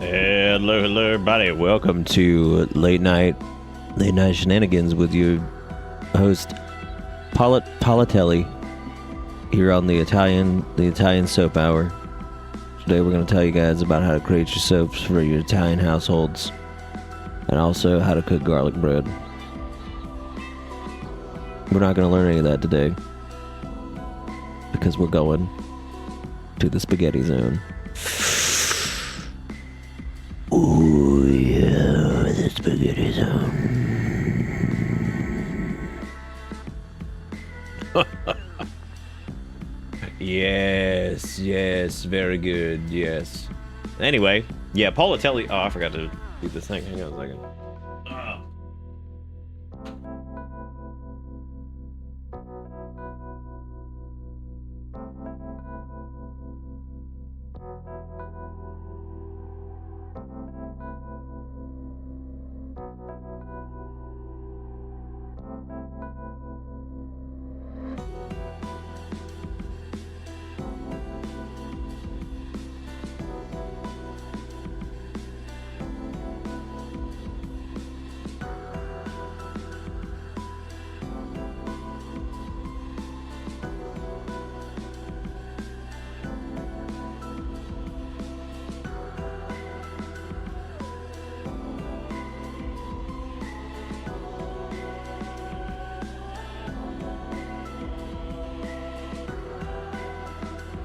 Hello, everybody. Welcome to late night shenanigans with your host Politelli here on the Italian soap hour. Today we're going to tell you guys about how to create your soaps for your Italian households, and also how to cook garlic bread. We're not going to learn any of that today because we're going to the spaghetti zone. Ooh, yeah, the spaghetti zone. Yes, very good, yes. Anyway, yeah, Politelli. Oh, I forgot to do this thing. Hang on a second.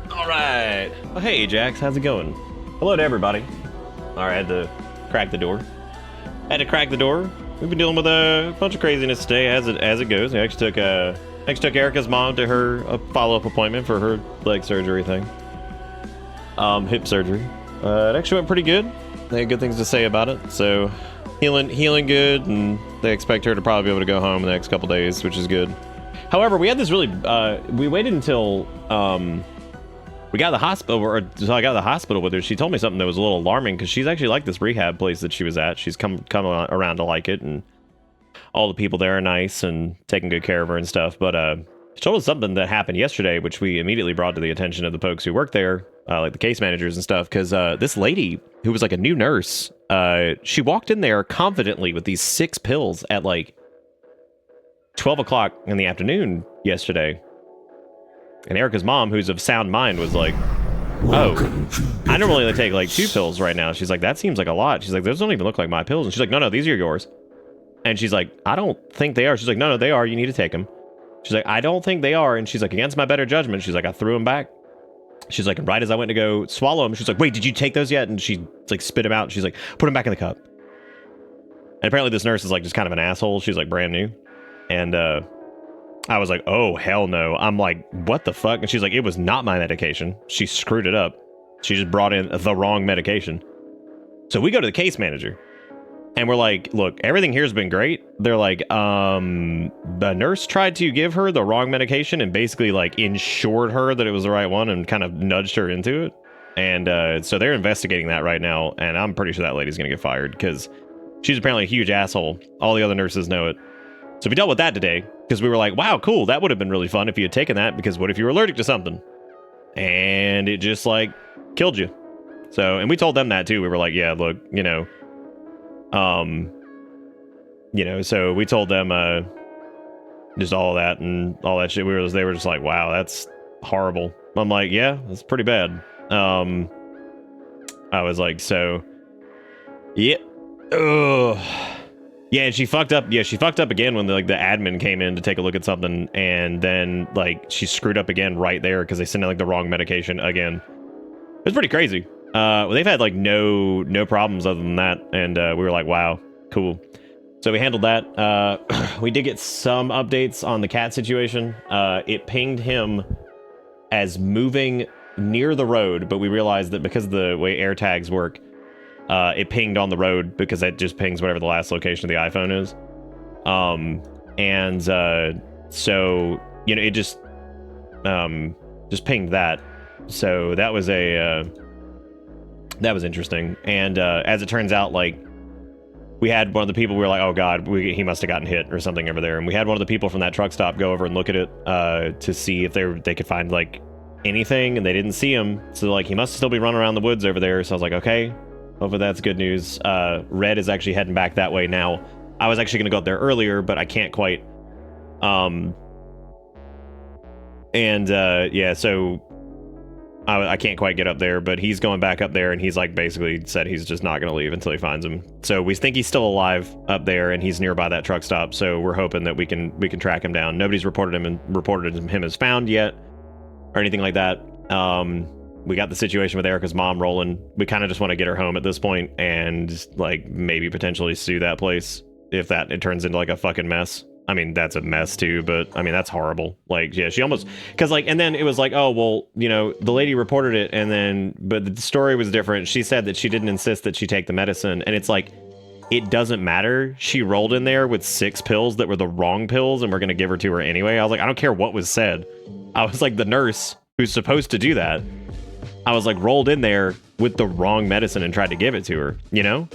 Alright. Well, hey, Jax, how's it going? Hello to everybody. Alright, I had to crack the door. We've been dealing with a bunch of craziness today, as it goes. I actually took Erica's mom to her follow-up appointment for her leg surgery thing. Hip surgery. It actually went pretty good. They had good things to say about it. So, healing good, and they expect her to probably be able to go home in the next couple days, which is good. However, we had this really, we waited until, we got to the hospital, so I got to the hospital with her. She told me something that was a little alarming, because she's actually liked this rehab place that she was at. She's come around to like it, and all the people there are nice and taking good care of her and stuff. But she told us something that happened yesterday, which we immediately brought to the attention of the folks who work there, like the case managers and stuff, because this lady, who was like a new nurse, she walked in there confidently with these 6 pills at like 12 o'clock in the afternoon yesterday. And Erica's mom, who's of sound mind, was like, oh, I normally only take like 2 pills right now. She's like, that seems like a lot. She's like, those don't even look like my pills. And she's like, no, these are yours. And she's like, I don't think they are. She's like, no, they are. You need to take them. She's like, I don't think they are. And she's like, against my better judgment. She's like, I threw them back. She's like, right as I went to go swallow them, she's like, wait, did you take those yet? And she like spit them out. She's like, put them back in the cup. And apparently this nurse is like just kind of an asshole. She's like brand new. And I was like, oh, hell no. I'm like, what the fuck? And she's like, it was not my medication. She screwed it up. She just brought in the wrong medication. So we go to the case manager. And we're like, look, everything here's been great. They're like, the nurse tried to give her the wrong medication and basically like ensured her that it was the right one and kind of nudged her into it. And so they're investigating that right now. And I'm pretty sure that lady's going to get fired because she's apparently a huge asshole. All the other nurses know it. So we dealt with that today because we were like, wow, cool. That would have been really fun if you had taken that, because what if you were allergic to something and it just like killed you? So, and we told them that too. We were like, yeah, look, so we told them just all of that and all that shit. They were just like, wow, that's horrible. I'm like, yeah, that's pretty bad. I was like, so yeah. Ugh. Yeah, and she fucked up. Yeah, she fucked up again when the admin came in to take a look at something, and then like she screwed up again right there because they sent in like the wrong medication again. It was pretty crazy. They've had like no problems other than that, and we were like, wow, cool. So we handled that. We did get some updates on the cat situation. It pinged him as moving near the road, but we realized that because of the way air tags work, it pinged on the road because it just pings whatever the last location of the iPhone is. So, it just pinged that. So that was that was interesting. And as it turns out, like, we had one of the people, we were like, oh god, he must have gotten hit or something over there. And we had one of the people from that truck stop go over and look at it to see if they could find like anything, and they didn't see him. So like, he must still be running around the woods over there. So I was like, okay, Hopefully that's good news. Red is actually heading back that way now. I was actually going to go up there earlier, but I can't quite. Yeah, so I can't quite get up there, but he's going back up there, and he's like basically said he's just not going to leave until he finds him. So we think he's still alive up there, and he's nearby that truck stop. So we're hoping that we can track him down. Nobody's reported him as found yet, or anything like that. We got the situation with Erica's mom rolling. We kind of just want to get her home at this point, and like maybe potentially sue that place if it turns into like a fucking mess. I mean, that's a mess too, but I mean, that's horrible. Like, yeah, she almost, cause like, and then it was like, oh, well, you know, the lady reported it, and then, but the story was different. She said that she didn't insist that she take the medicine, and it's like, it doesn't matter. She rolled in there with 6 pills that were the wrong pills, and we're going to give her to her anyway. I was like, I don't care what was said. I was like, the nurse who's supposed to do that, I was like, rolled in there with the wrong medicine and tried to give it to her, you know?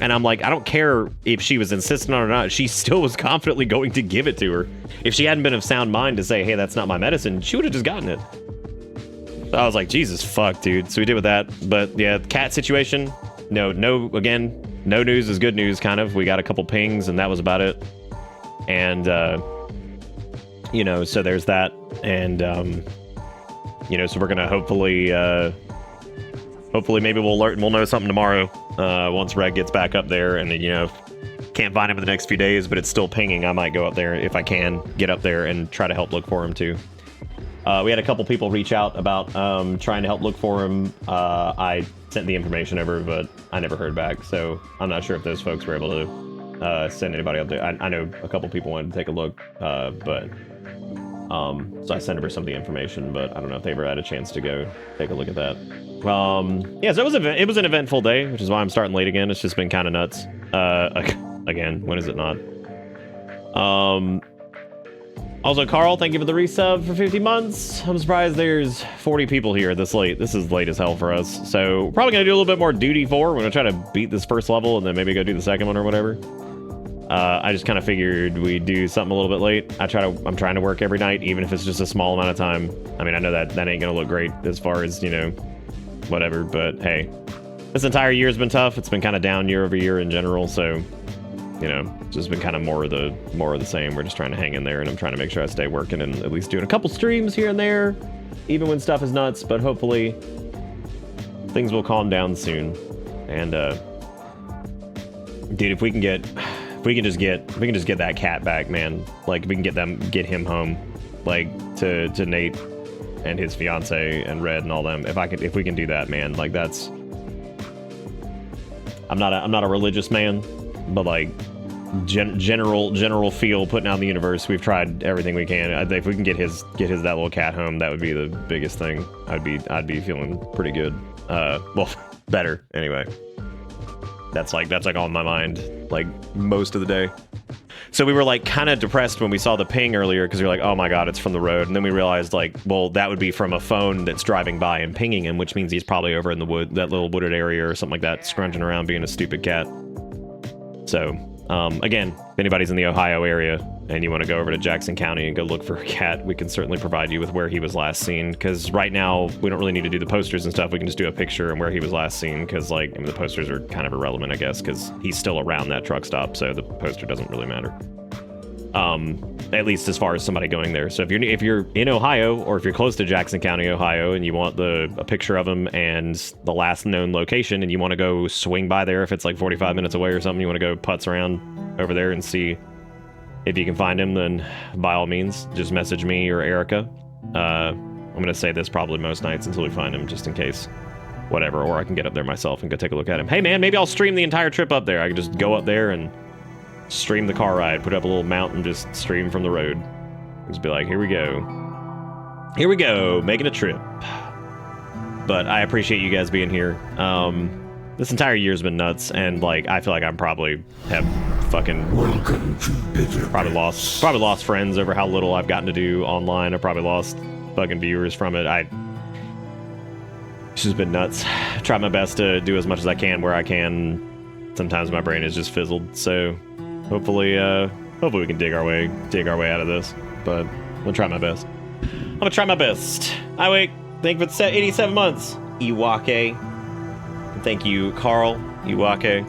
And I'm like, I don't care if she was insistent on it or not. She still was confidently going to give it to her. If she hadn't been of sound mind to say, hey, that's not my medicine, she would have just gotten it. So I was like, Jesus fuck, dude. So we did with that. But yeah, cat situation. Again, no news is good news, kind of. We got a couple pings, and that was about it. And, you know, so there's that. And, you know, so we're going to hopefully maybe we'll know something tomorrow. Once Red gets back up there, and you know, can't find him in the next few days, but it's still pinging. I might go up there if I can get up there and try to help look for him too. We had a couple people reach out about trying to help look for him. I sent the information over, but I never heard back, so I'm not sure if those folks were able to send anybody up there. I know a couple people wanted to take a look, but so I sent over some of the information, but I don't know if they ever had a chance to go take a look at that. Yeah, so it was an eventful day, which is why I'm starting late again. It's just been kind of nuts. Again, when is it not? Also, Carl, thank you for the resub for 50 months. I'm surprised there's 40 people here this late. This is late as hell for us. So we're probably gonna do a little bit more duty 4. We're gonna try to beat this first level and then maybe go do the second one or whatever. I just kind of figured we'd do something a little bit late. I'm trying to work every night, even if it's just a small amount of time. I mean, I know that ain't gonna look great as far as, you know, whatever, but hey, this entire year's been tough. It's been kind of down year over year in general, so you know, it's just been kind of more of the same. We're just trying to hang in there, and I'm trying to make sure I stay working and at least doing a couple streams here and there, even when stuff is nuts. But hopefully things will calm down soon. And dude, if we can just get that cat back, man, like if we can get him home, like to Nate and his fiance and Red and all them. If we can do that, man, like that's. I'm not a religious man, but like general feel putting out in the universe. We've tried everything we can. If we can get his that little cat home, that would be the biggest thing. I'd be feeling pretty good. Well, better anyway. That's like on my mind like most of the day. So we were like kind of depressed when we saw the ping earlier because we were like, oh my god, it's from the road. And then we realized like, well, that would be from a phone that's driving by and pinging him, which means he's probably over in the that little wooded area or something like that, scrunching around being a stupid cat. So again, if anybody's in the Ohio area and you want to go over to Jackson County and go look for a cat, we can certainly provide you with where he was last seen. Because right now we don't really need to do the posters and stuff. We can just do a picture and where he was last seen. Because like, I mean, the posters are kind of irrelevant, I guess, because he's still around that truck stop, so the poster doesn't really matter. At least as far as somebody going there. So if you're in Ohio, or if you're close to Jackson County, Ohio, and you want a picture of him and the last known location, and you want to go swing by there, if it's like 45 minutes away or something, you want to go putz around over there and see if you can find him, then by all means, just message me or Erica. I'm going to say this probably most nights until we find him, just in case. Whatever, or I can get up there myself and go take a look at him. Hey man, maybe I'll stream the entire trip up there. I can just go up there and stream the car ride, put up a little mount and just stream from the road. Just be like, here we go, making a trip. But I appreciate you guys being here. This entire year's been nuts, and like I feel like I'm probably have fucking probably lost friends over how little I've gotten to do online. I probably lost fucking viewers from it. It's just been nuts. I try my best to do as much as I can where I can. Sometimes my brain is just fizzled, so hopefully we can dig our way out of this. But I'm gonna try my best. I wait. Thank you for the 87 months. Iwake. Thank you, Carl, Iwake.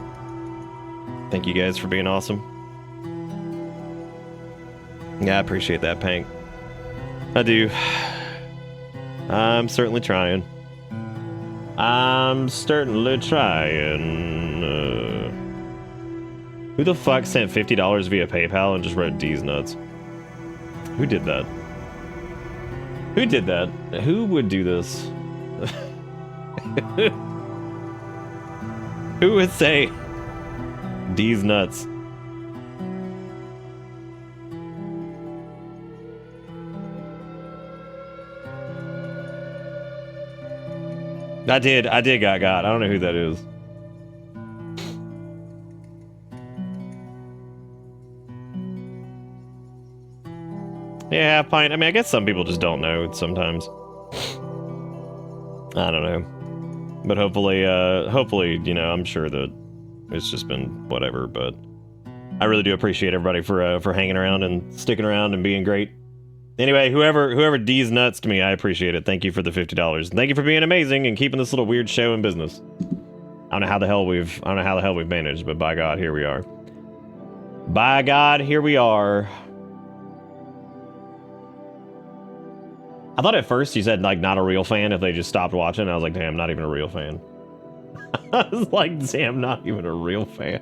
Thank you guys for being awesome. Yeah, I appreciate that, Pank. I do. I'm certainly trying. I'm certainly trying. Who the fuck sent $50 via PayPal and just wrote D's nuts? Who did that? Who did that? Who would do this? Who would say D's nuts? I did got. I don't know who that is. Yeah, fine. I mean, I guess some people just don't know sometimes. I don't know. But hopefully, you know, I'm sure that it's just been whatever, but I really do appreciate everybody for hanging around and sticking around and being great. Anyway, whoever D's nuts to me, I appreciate it. Thank you for the $50. Thank you for being amazing and keeping this little weird show in business. I don't know how the hell we've managed, but by God, here we are. By God, here we are. I thought at first you said like not a real fan if they just stopped watching. I was like, damn, not even a real fan. I was like, damn, not even a real fan.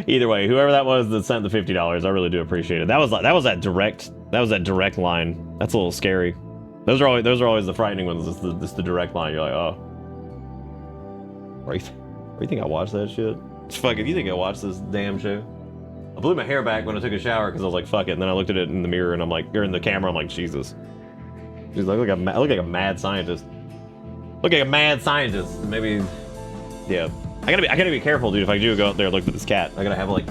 Either way, whoever that was that sent the $50, I really do appreciate it. That was that direct line. That's a little scary. Those are always the frightening ones. It's the direct line. You're like, oh, where you think I watched that shit? Fuck it, you think I watched this damn show? I blew my hair back when I took a shower because I was like, fuck it. And then I looked at it in the mirror and I'm like, or in the camera, I'm like, Jesus. She's like, I look like a mad scientist. Look like a mad scientist. Maybe, yeah. I gotta be careful, dude. If I do go out there and look at this cat, I gotta have like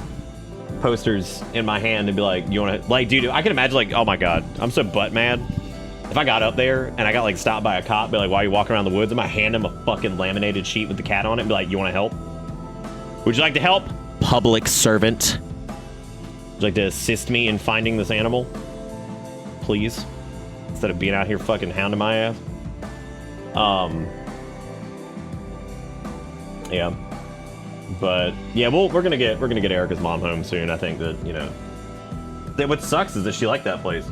posters in my hand and be like, you wanna, like, dude, I can imagine like, oh my God, I'm so butt mad. If I got up there and I got like stopped by a cop, be like, why are you walking around the woods? I'm gonna hand him a fucking laminated sheet with the cat on it and be like, you wanna help? Would you like to help? Public servant. Would you like to assist me in finding this animal? Please? Instead of being out here fucking hounding my ass. Yeah. But yeah, we're gonna get Erica's mom home soon. I think that, you know, what sucks is that she liked that place.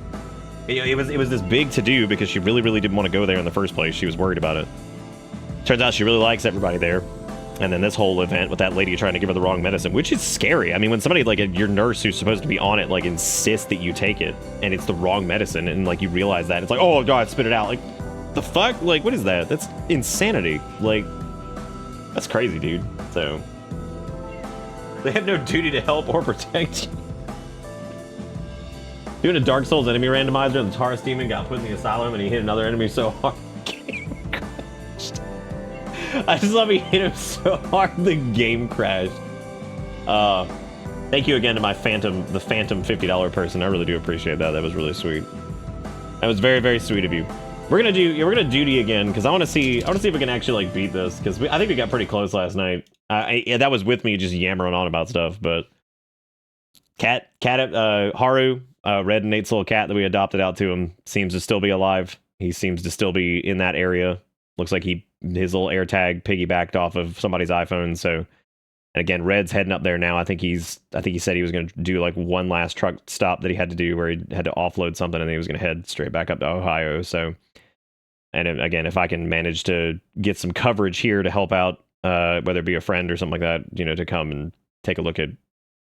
It was this big to do because she really didn't want to go there in the first place. She was worried about it. Turns out she really likes everybody there. And then this whole event with that lady trying to give her the wrong medicine, which is scary. I mean, when somebody like your nurse who's supposed to be on it like insists that you take it and it's the wrong medicine and like you realize that, it's like, oh God, spit it out. Like, the fuck? Like, what is that? That's insanity. Like, that's crazy, dude. So they have no duty to help or protect you. Doing a Dark Souls enemy randomizer and the Taurus demon got put in the asylum and he hit another enemy so hard. I just love he hit him so hard the game crashed. Thank you again to the Phantom $50 person. I really do appreciate that. That was really sweet. That was very sweet of you. We're gonna do duty again because I want to see if we can actually like beat this because I think we got pretty close last night. Yeah, that was with me just yammering on about stuff, but Haru, Red and Nate's little cat that we adopted out to him seems to still be alive. He seems to still be in that area. Looks like his little AirTag piggybacked off of somebody's iPhone. So, and again, Red's heading up there now. I think he said he was going to do like one last truck stop that he had to do where he had to offload something, and then he was going to head straight back up to Ohio. So, and again, if I can manage to get some coverage here to help out, whether it be a friend or something like that, you know, to come and take a look at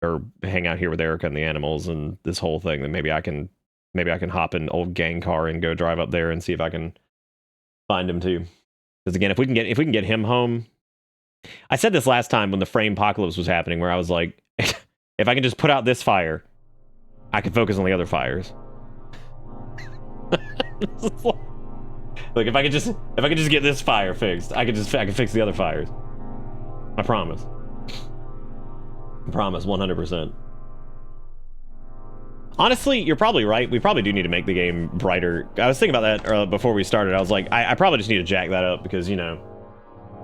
or hang out here with Erica and the animals and this whole thing, then maybe I can hop in an old gang car and go drive up there and see if I can find him too. Because again, if we can get him home, I said this last time when the frame apocalypse was happening, where I was like, if I can just put out this fire, I can focus on the other fires. Like if I could just get this fire fixed, I can fix the other fires. I promise. I promise, 100%. Honestly, you're probably right. We probably do need to make the game brighter. I was thinking about that before we started. I was like, I probably just need to jack that up because, you know,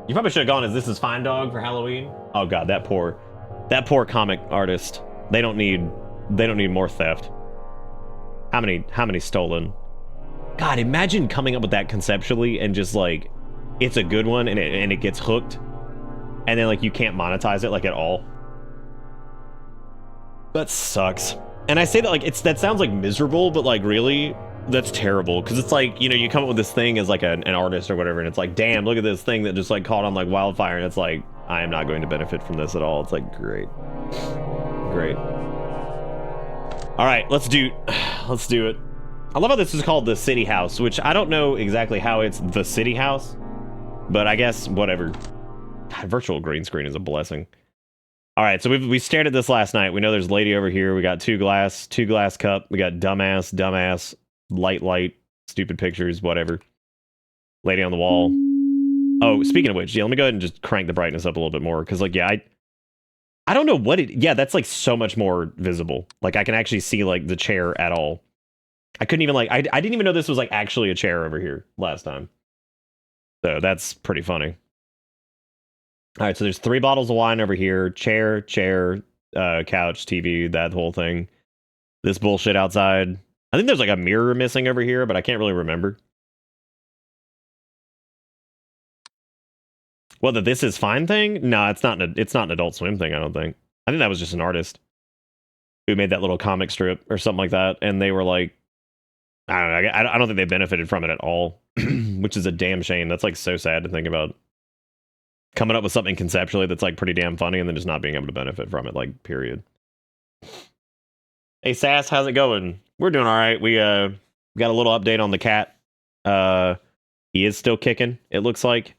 you probably should have gone as This Is Fine Dog for Halloween. Oh God, that poor comic artist. They don't need more theft. How many stolen? God, imagine coming up with that conceptually and just like, it's a good one and it gets hooked and then like you can't monetize it like at all. That sucks. And I say that like that sounds like miserable, but like really, that's terrible. Because it's like, you know, you come up with this thing as like an artist or whatever, and it's like, damn, look at this thing that just like caught on like wildfire, and it's like, I am not going to benefit from this at all. It's like, great. Great. All right, let's do it. I love how this is called the City House, which I don't know exactly how it's the City House, but I guess whatever. God, virtual green screen is a blessing. All right, so we stared at this last night. We know there's lady over here. We got two glass cup. We got dumbass, light, stupid pictures, whatever. Lady on the wall. Oh, speaking of which, yeah, let me go ahead and just crank the brightness up a little bit more, because like, yeah, I don't know what it... Yeah, that's like so much more visible. Like I can actually see like the chair at all. I couldn't even like... I didn't even know this was like actually a chair over here last time. So that's pretty funny. All right, so there's 3 bottles of wine over here. Chair, couch, TV, that whole thing. This bullshit outside. I think there's like a mirror missing over here, but I can't really remember. Whether this is fine thing? No, it's not an Adult Swim thing, I don't think. I think that was just an artist who made that little comic strip or something like that, and they were like, I don't know, I don't think they benefited from it at all, which is a damn shame. That's like so sad to think about. Coming up with something conceptually that's like pretty damn funny and then just not being able to benefit from it, like, period. Hey Sass, how's it going? We're doing all right. We got a little update on the cat. He is still kicking, it looks like.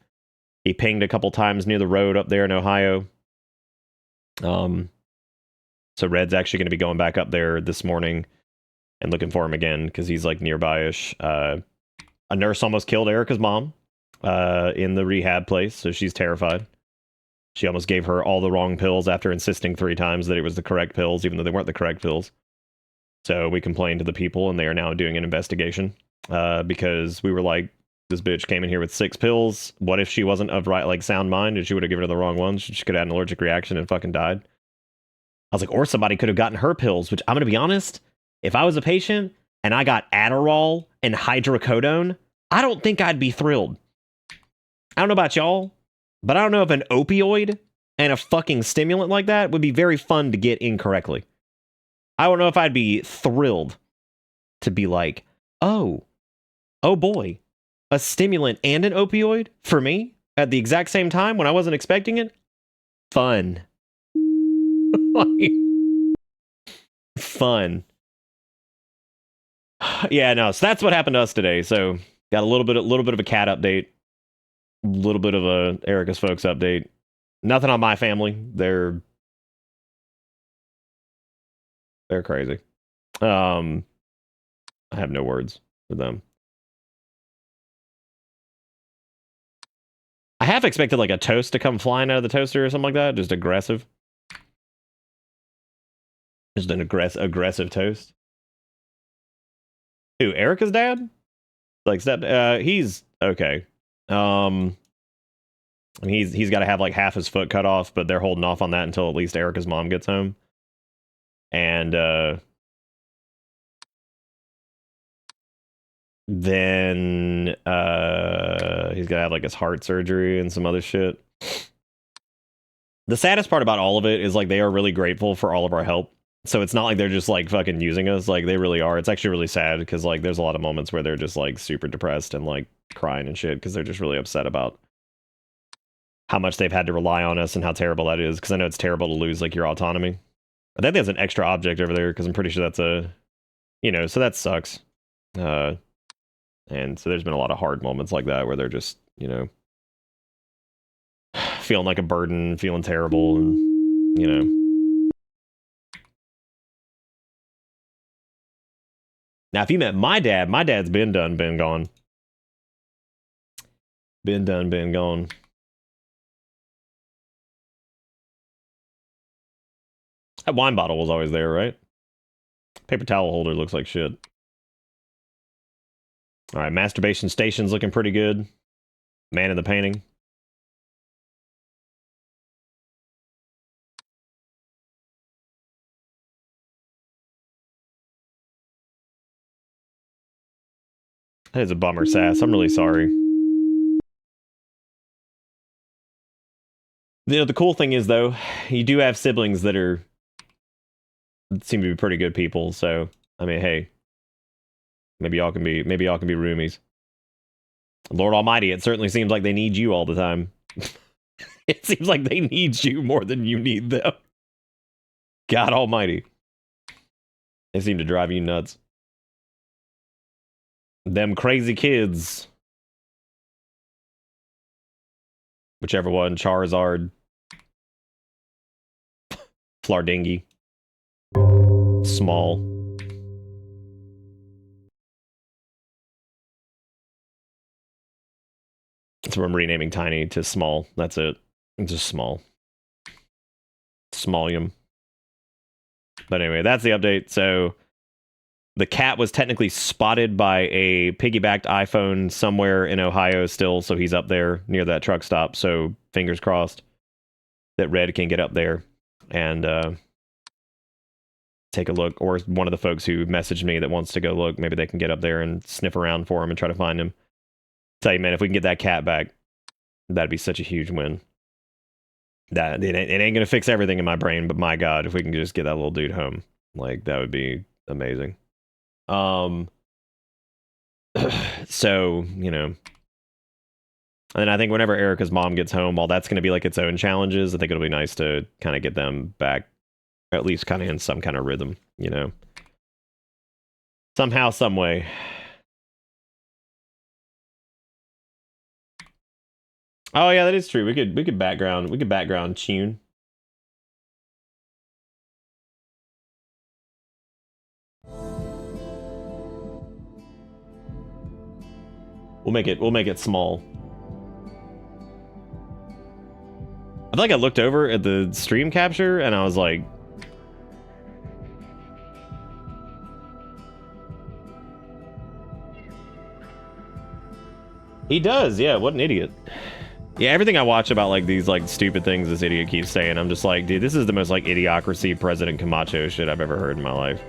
He pinged a couple times near the road up there in Ohio. So Red's actually going to be going back up there this morning and looking for him again because he's like nearby-ish. A nurse almost killed Erica's mom in the rehab place, so she's terrified. She almost gave her all the wrong pills after insisting 3 times that it was the correct pills, even though they weren't the correct pills. So we complained to the people, and they are now doing an investigation because we were like, this bitch came in here with 6 pills. What if she wasn't of sound mind and she would have given her the wrong ones? She could have had an allergic reaction and fucking died. I was like, or somebody could have gotten her pills, which I'm going to be honest, if I was a patient and I got Adderall and hydrocodone, I don't think I'd be thrilled. I don't know about y'all, but I don't know if an opioid and a fucking stimulant like that would be very fun to get incorrectly. I don't know if I'd be thrilled to be like, oh boy, a stimulant and an opioid for me at the exact same time when I wasn't expecting it? Fun. Fun. Yeah, no, so that's what happened to us today. So got a little bit of a cat update. A little bit of a Erica's folks update. Nothing on my family. They're crazy. I have no words for them. I half expected like a toast to come flying out of the toaster or something like that. Just aggressive. Just an aggressive toast. Who, Erica's dad? Like he's okay. He's got to have like half his foot cut off, but they're holding off on that until at least Erica's mom gets home. And then he's gonna have like his heart surgery and some other shit. The saddest part about all of it is like they are really grateful for all of our help. So it's not like they're just like fucking using us. Like they really are. It's actually really sad because like there's a lot of moments where they're just like super depressed and like crying and shit because they're just really upset about how much they've had to rely on us and how terrible that is. Because I know it's terrible to lose like your autonomy. I think there's an extra object over there because I'm pretty sure that's a, you know, so that sucks. And so there's been a lot of hard moments like that where they're just, you know, feeling like a burden, feeling terrible, and, you know. Now, if you met my dad's been done, been gone. Been done, been gone. That wine bottle was always there, right? Paper towel holder looks like shit. All right, masturbation station's looking pretty good. Man in the painting. That is a bummer, Sass. I'm really sorry. You know, the cool thing is though, you do have siblings that seem to be pretty good people. So I mean, hey, maybe y'all can be roomies. Lord Almighty, it certainly seems like they need you all the time. It seems like they need you more than you need them. God Almighty, they seem to drive you nuts. Them crazy kids. Whichever one, Charizard, Flardingy, Small. So I'm renaming Tiny to Small. That's it. It's just Small. Smallium. But anyway, that's the update. So the cat was technically spotted by a piggybacked iPhone somewhere in Ohio still, so he's up there near that truck stop. So fingers crossed that Red can get up there and take a look. Or one of the folks who messaged me that wants to go look, maybe they can get up there and sniff around for him and try to find him. Tell you, man, if we can get that cat back, that'd be such a huge win. That it ain't gonna fix everything in my brain, but my God, if we can just get that little dude home, like that would be amazing. So you know, and I think whenever Erica's mom gets home, while that's gonna be like its own challenges, I think it'll be nice to kind of get them back, at least kind of in some kind of rhythm, you know, somehow, some way. Oh yeah, that is true. We could background tune. We'll make it small. I feel like I looked over at the stream capture and I was like, he does, yeah, what an idiot. Yeah, everything I watch about like these like stupid things this idiot keeps saying, I'm just like, dude, this is the most like idiocracy President Camacho shit I've ever heard in my life.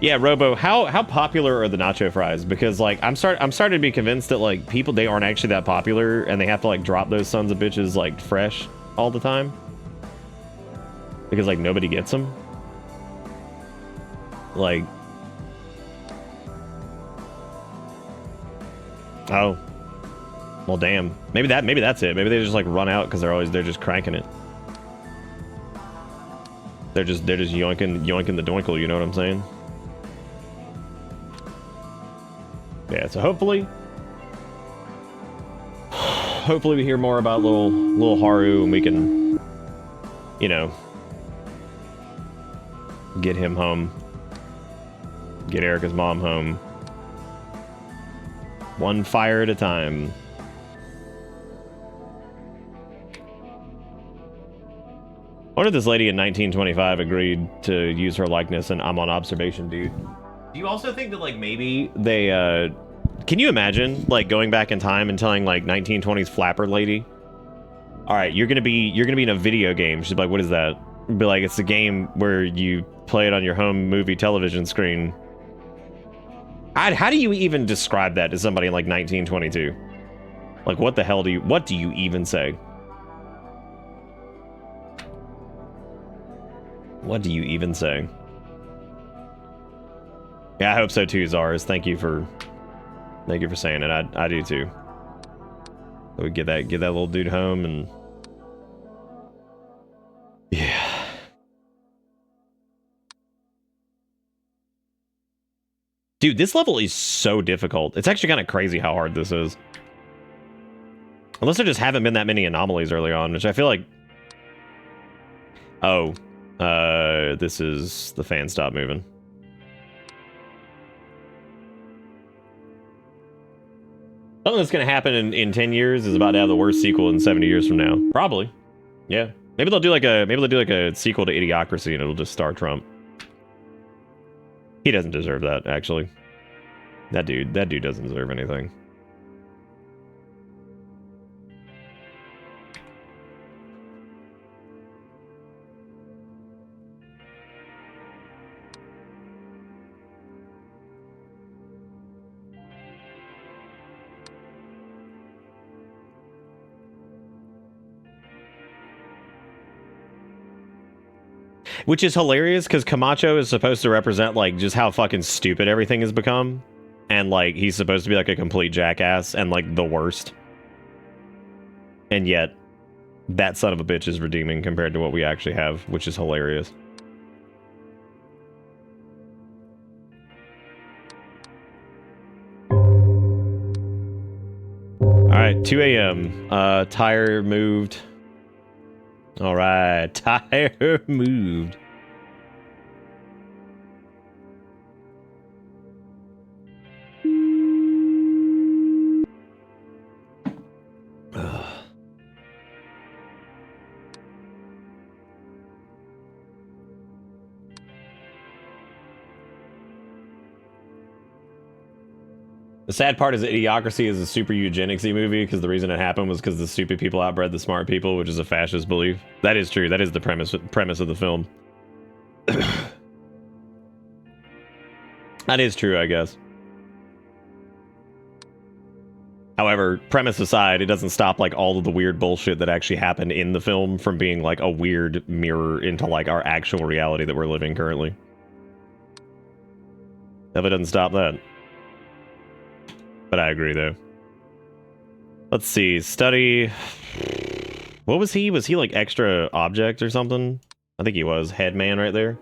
Yeah, Robo, how popular are the nacho fries? Because like I'm starting to be convinced that like people, they aren't actually that popular and they have to like drop those sons of bitches like fresh all the time. Because like nobody gets them. Like, oh, well, damn. Maybe that's it. Maybe they just like run out because they're just cranking it. They're just yoinking the doinkle. You know what I'm saying? Yeah. So hopefully we hear more about little Haru and we can, you know, get him home. Get Erica's mom home. One fire at a time. I wonder if this lady in 1925 agreed to use her likeness and I'm on observation, dude. Do you also think that like maybe they can you imagine like going back in time and telling like 1920s flapper lady, all right, you're gonna be in a video game. She's like, what is that? Be like, it's a game where you play it on your home movie television screen. How do you even describe that to somebody in like 1922? Like, what the hell do you even say? What do you even say? Yeah, I hope so too, Zars. Thank you for saying it. I do too. So we get that little dude home and yeah. Dude, this level is so difficult. It's actually kind of crazy how hard this is. Unless there just haven't been that many anomalies early on, which I feel like... Oh. This is... The fan stopped moving. Something that's going to happen in 10 years is about to have the worst sequel in 70 years from now. Probably. Yeah. Maybe they'll do like a sequel to Idiocracy and it'll just star Trump. He doesn't deserve that, actually. That dude doesn't deserve anything. Which is hilarious because Camacho is supposed to represent like just how fucking stupid everything has become. And like he's supposed to be like a complete jackass and like the worst. And yet that son of a bitch is redeeming compared to what we actually have, which is hilarious. Alright, 2 a.m. Tire moved. Alright, tire moved. The sad part is that Idiocracy is a super eugenicsy movie because the reason it happened was because the stupid people outbred the smart people, which is a fascist belief. That is true. That is the premise of the film. That is true, I guess. However, premise aside, it doesn't stop like all of the weird bullshit that actually happened in the film from being like a weird mirror into like our actual reality that we're living currently. If it doesn't stop that. But I agree, though. Let's see. Study. What was he? Was he like extra object or something? I think he was. Head man right there.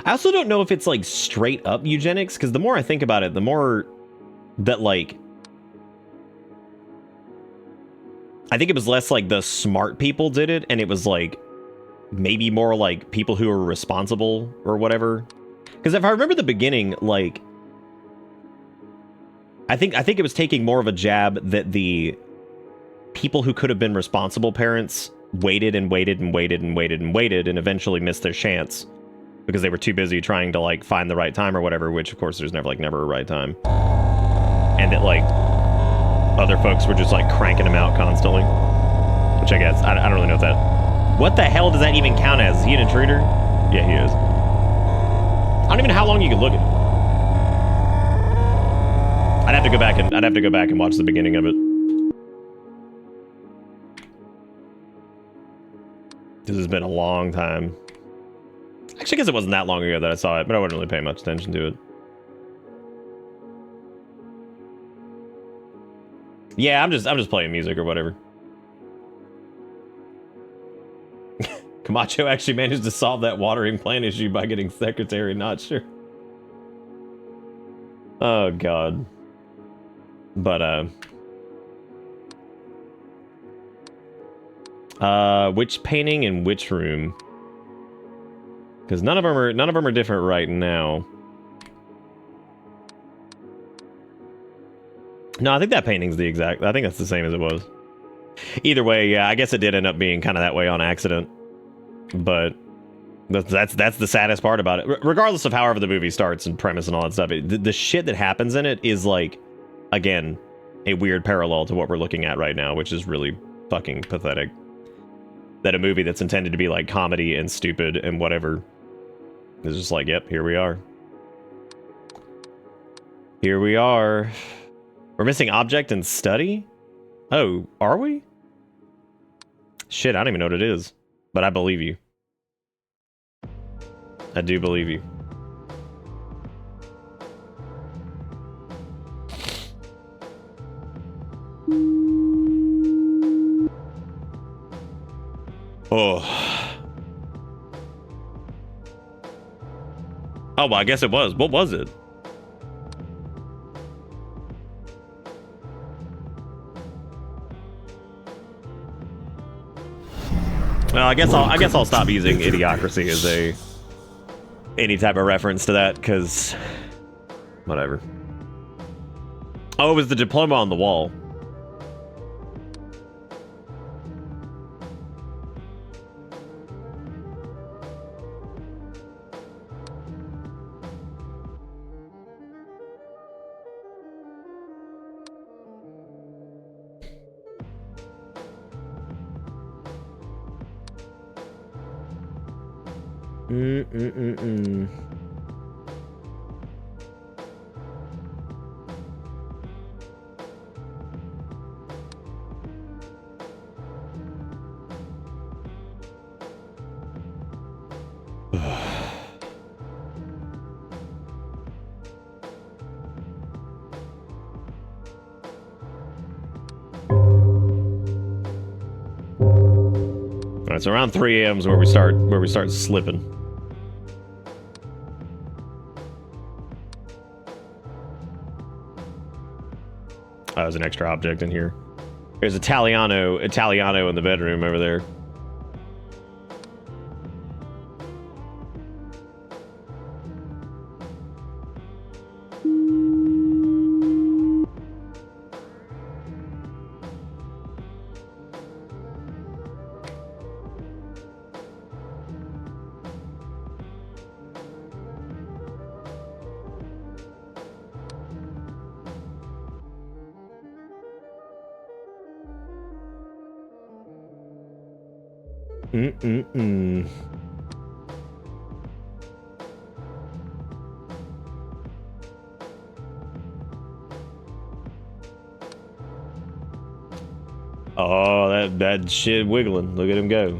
I also don't know if it's like straight up eugenics, because the more I think about it, the more that like I think it was less like the smart people did it, and it was like maybe more like people who were responsible or whatever. Because if I remember the beginning, like I think it was taking more of a jab that the people who could have been responsible parents waited and waited and waited and waited and waited and eventually missed their chance because they were too busy trying to like find the right time or whatever, which of course there's never a right time. And that like other folks were just like cranking them out constantly, which I guess I don't really know if that. What the hell does that even count as? Is he an intruder? Yeah, he is. I don't even know how long you can look at it. I'd have to go back and watch the beginning of it. This has been a long time. Actually, I guess it wasn't that long ago that I saw it, but I wouldn't really pay much attention to it. Yeah, I'm just playing music or whatever. Camacho actually managed to solve that watering plant issue by getting secretary, not sure. Oh god. But which painting in which room? Because none of them are different right now. No, I think that painting's the exact. I think that's the same as it was. Either way, yeah, I guess it did end up being kind of that way on accident. But that's the saddest part about it. Regardless of however the movie starts and premise and all that stuff, the shit that happens in it is like, again, a weird parallel to what we're looking at right now, which is really fucking pathetic. That a movie that's intended to be like comedy and stupid and whatever is just like, yep, here we are. Here we are. We're missing object and study? Oh, are we? Shit, I don't even know what it is. But I believe you. I do believe you. Oh. Oh, well, I guess it was. What was it? Well, I guess I'll stop using Idiocracy as any type of reference to that, because whatever. Oh, it was the diploma on the wall. Alright, so around 3 a.m. is where we start slipping. Oh, there's an extra object in here. There's Italiano in the bedroom over there. Oh, that shit wiggling. Look at him go.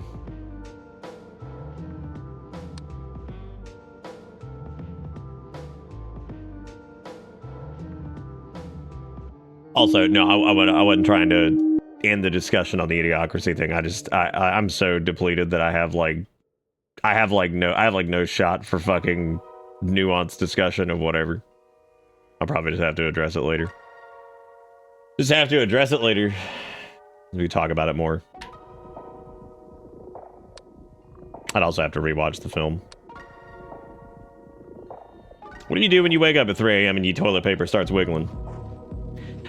Also, no, I wasn't trying to end the discussion on the idiocracy thing. I'm so depleted that I have no shot for fucking nuanced discussion of whatever. I'll probably just have to address it later. Just have to address it later. We talk about it more. I'd also have to rewatch the film. What do you do when you wake up at 3 a.m. and your toilet paper starts wiggling?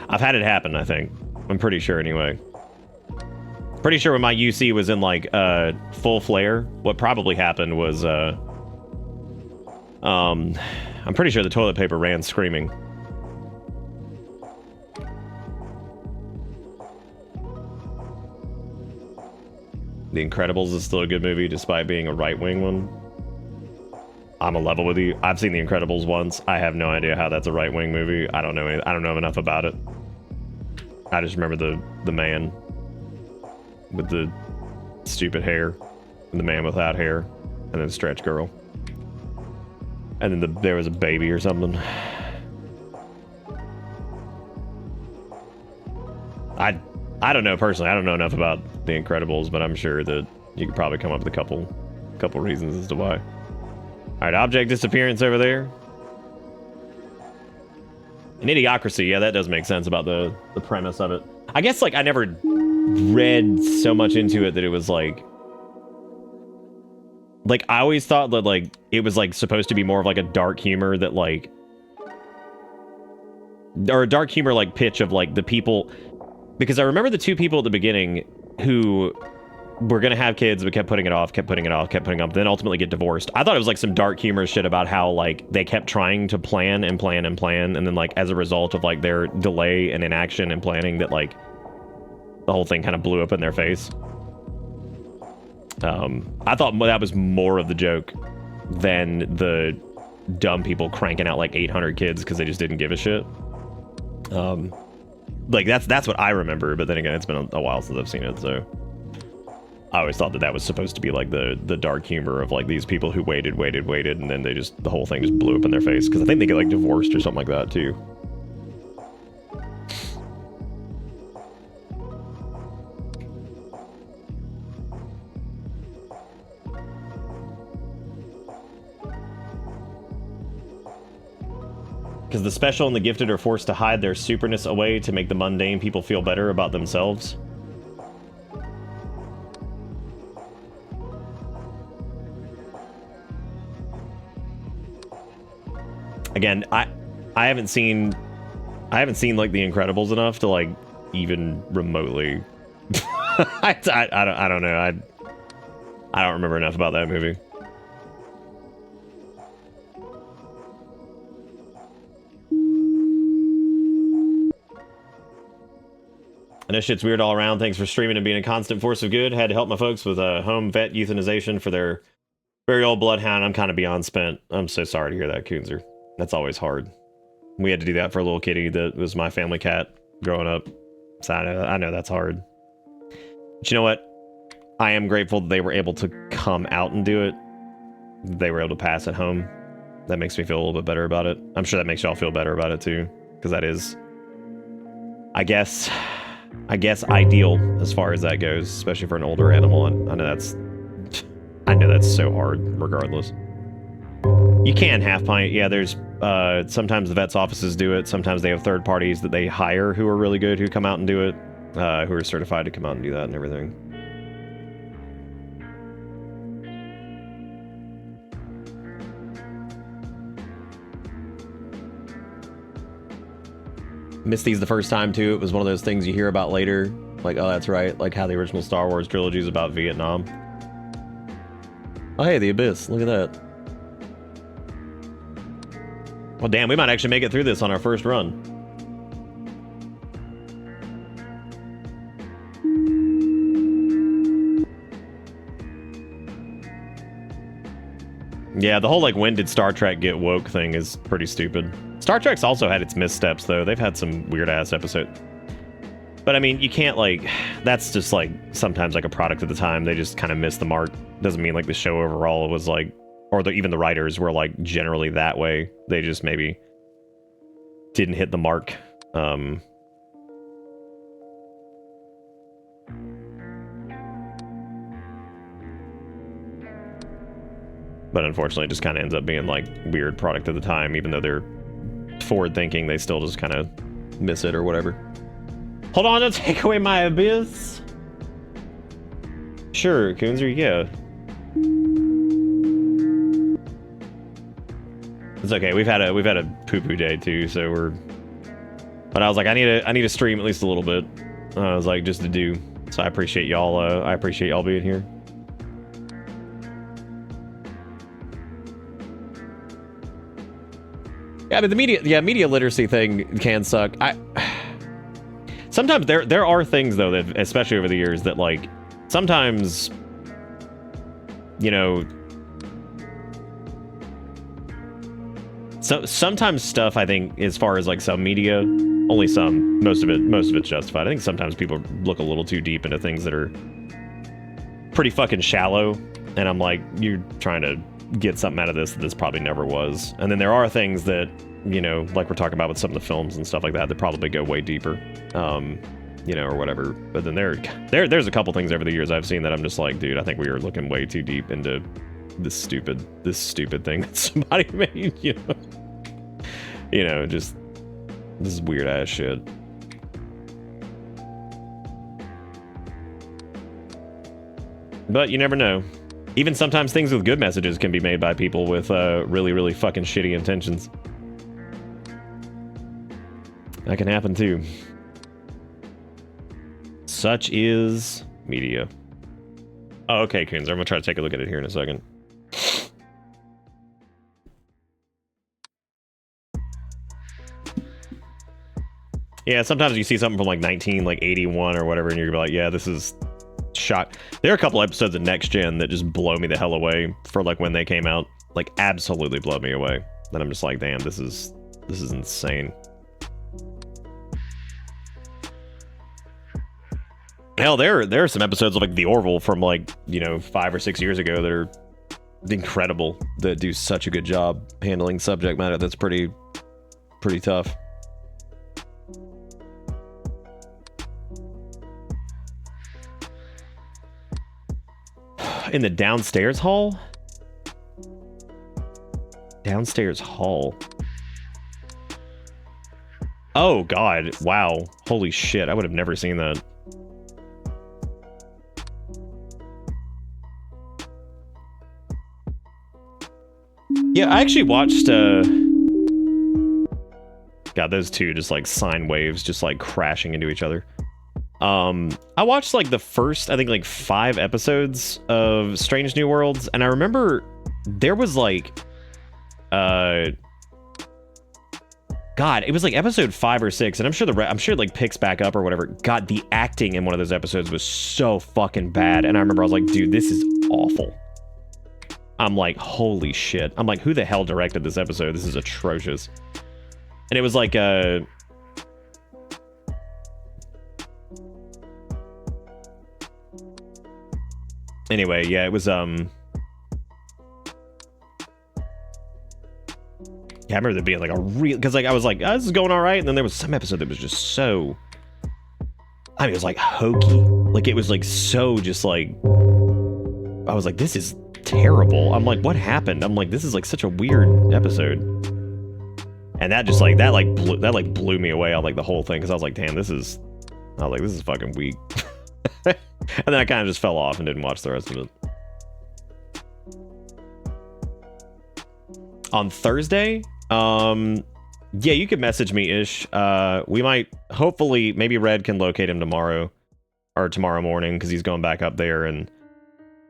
I've had it happen, I think. I'm pretty sure anyway. Pretty sure when my UC was in like full flare, what probably happened was I'm pretty sure the toilet paper ran screaming. The Incredibles is still a good movie despite being a right-wing one. I'm a level with you. I've seen The Incredibles once. I have no idea how that's a right-wing movie. I don't know enough about it. I just remember the man with the stupid hair, and the man without hair, and then Stretch Girl. And then there was a baby or something. I don't know personally. I don't know enough about The Incredibles, but I'm sure that you could probably come up with a couple reasons as to why. All right, object disappearance over there. An Idiocracy, yeah, that does make sense about the premise of it. I guess like I never read so much into it that it was like I always thought that like it was like supposed to be more of like a dark humor that like, or a dark humor like pitch of like the people. Because I remember the two people at the beginning who were going to have kids but kept putting it off, then ultimately get divorced. I thought it was like some dark humor shit about how like they kept trying to plan, and then like as a result of like their delay and inaction and planning that like the whole thing kind of blew up in their face. I thought that was more of the joke than the dumb people cranking out like 800 kids because they just didn't give a shit. Like that's what I remember, but then again, it's been a while since I've seen it, so I always thought that was supposed to be like the dark humor of like these people who waited, and then the whole thing just blew up in their face, because I think they get like divorced or something like that too. Because the special and the gifted are forced to hide their superness away to make the mundane people feel better about themselves. Again, I haven't seen like The Incredibles enough to like even remotely. I don't know. I don't remember enough about that movie. I know shit's weird all around. Thanks for streaming and being a constant force of good. Had to help my folks with a home vet euthanization for their very old bloodhound. I'm kind of beyond spent. I'm so sorry to hear that, Coonzer. That's always hard. We had to do that for a little kitty that was my family cat growing up. So I know that's hard. But you know what? I am grateful that they were able to come out and do it. they were able to pass at home. That makes me feel a little bit better about it. I'm sure that makes y'all feel better about it too, because that is, I guess ideal as far as that goes, especially for an older animal. And I know that's so hard regardless. You can half pint. Yeah, there's sometimes the vet's offices do it. Sometimes they have third parties that they hire who are really good, who come out and do it, who are certified to come out and do that and everything. Missed these the first time too. It was one of those things you hear about later. Like, oh, that's right. Like how the original Star Wars trilogy is about Vietnam. Oh, hey, the Abyss. Look at that. Well, damn, we might actually make it through this on our first run. Yeah, the whole, like, when did Star Trek get woke thing is pretty stupid. Star Trek's also had its missteps, though. They've had some weird-ass episodes. But, I mean, you can't, like... That's just, like, sometimes, like, a product of the time. They just kind of missed the mark. Doesn't mean, like, the show overall was, like... Or even the writers were, like, generally that way. They just maybe didn't hit the mark. But unfortunately, it just kind of ends up being, like, weird product of the time. Even though they're forward-thinking, they still just kind of miss it or whatever. Hold on, don't take away my Abyss! Sure, Coonzer, yeah. It's okay. We've had a poo-poo day too, so we're. But I was like, I need to stream at least a little bit. I was like, just to do. So I appreciate y'all. I appreciate y'all being here. Yeah, but the media literacy thing can suck. Sometimes there are things though that, especially over the years, that like sometimes, you know. So sometimes stuff, I think, as far as like some media, only some, most of it's justified. I think sometimes people look a little too deep into things that are pretty fucking shallow, and I'm like, you're trying to get something out of this that this probably never was. And then there are things that, you know, like we're talking about with some of the films and stuff like that probably go way deeper, you know, or whatever. But then there's a couple things over the years I've seen that I'm just like, dude, I think we were looking way too deep into this stupid thing that somebody made, you know, just this is weird ass shit. But you never know. Even sometimes things with good messages can be made by people with really, really fucking shitty intentions. That can happen too. Such is media. Oh, okay, Coons. I'm gonna try to take a look at it here in a second. Yeah, sometimes you see something from like 1981 or whatever, and you're gonna be like, yeah, this is shock. There are a couple episodes of Next Gen that just blow me the hell away for like when they came out, like absolutely blow me away. Then I'm just like, damn, this is insane. Hell, there are some episodes of like The Orville from like, you know, 5 or 6 years ago that are incredible, that do such a good job handling subject matter that's pretty tough. In the downstairs hall? Downstairs hall. Oh god, wow. Holy shit, I would have never seen that. Yeah, I actually watched, God, those two just like sine waves just like crashing into each other. I watched like the first, I think like 5 episodes of Strange New Worlds, and I remember there was like, God, it was like episode 5 or 6, and I'm sure it like picks back up or whatever. God, the acting in one of those episodes was so fucking bad, and I remember I was like, dude, this is awful. I'm like, holy shit. I'm like, who the hell directed this episode? This is atrocious. And it was like, anyway, yeah, it was, Yeah, I remember there being like a real, because like I was like, oh, this is going all right, and then there was some episode that was just so, I mean, it was like hokey, like it was like so just like, I was like, this is terrible. I'm like, what happened? I'm like, this is like such a weird episode, and that just like that blew me away on like the whole thing, because I was like, damn, this is fucking weak. And then I kind of just fell off and didn't watch the rest of it. On Thursday, yeah, you could message me, Ish. We might, hopefully, maybe Red can locate him tomorrow morning, because he's going back up there, and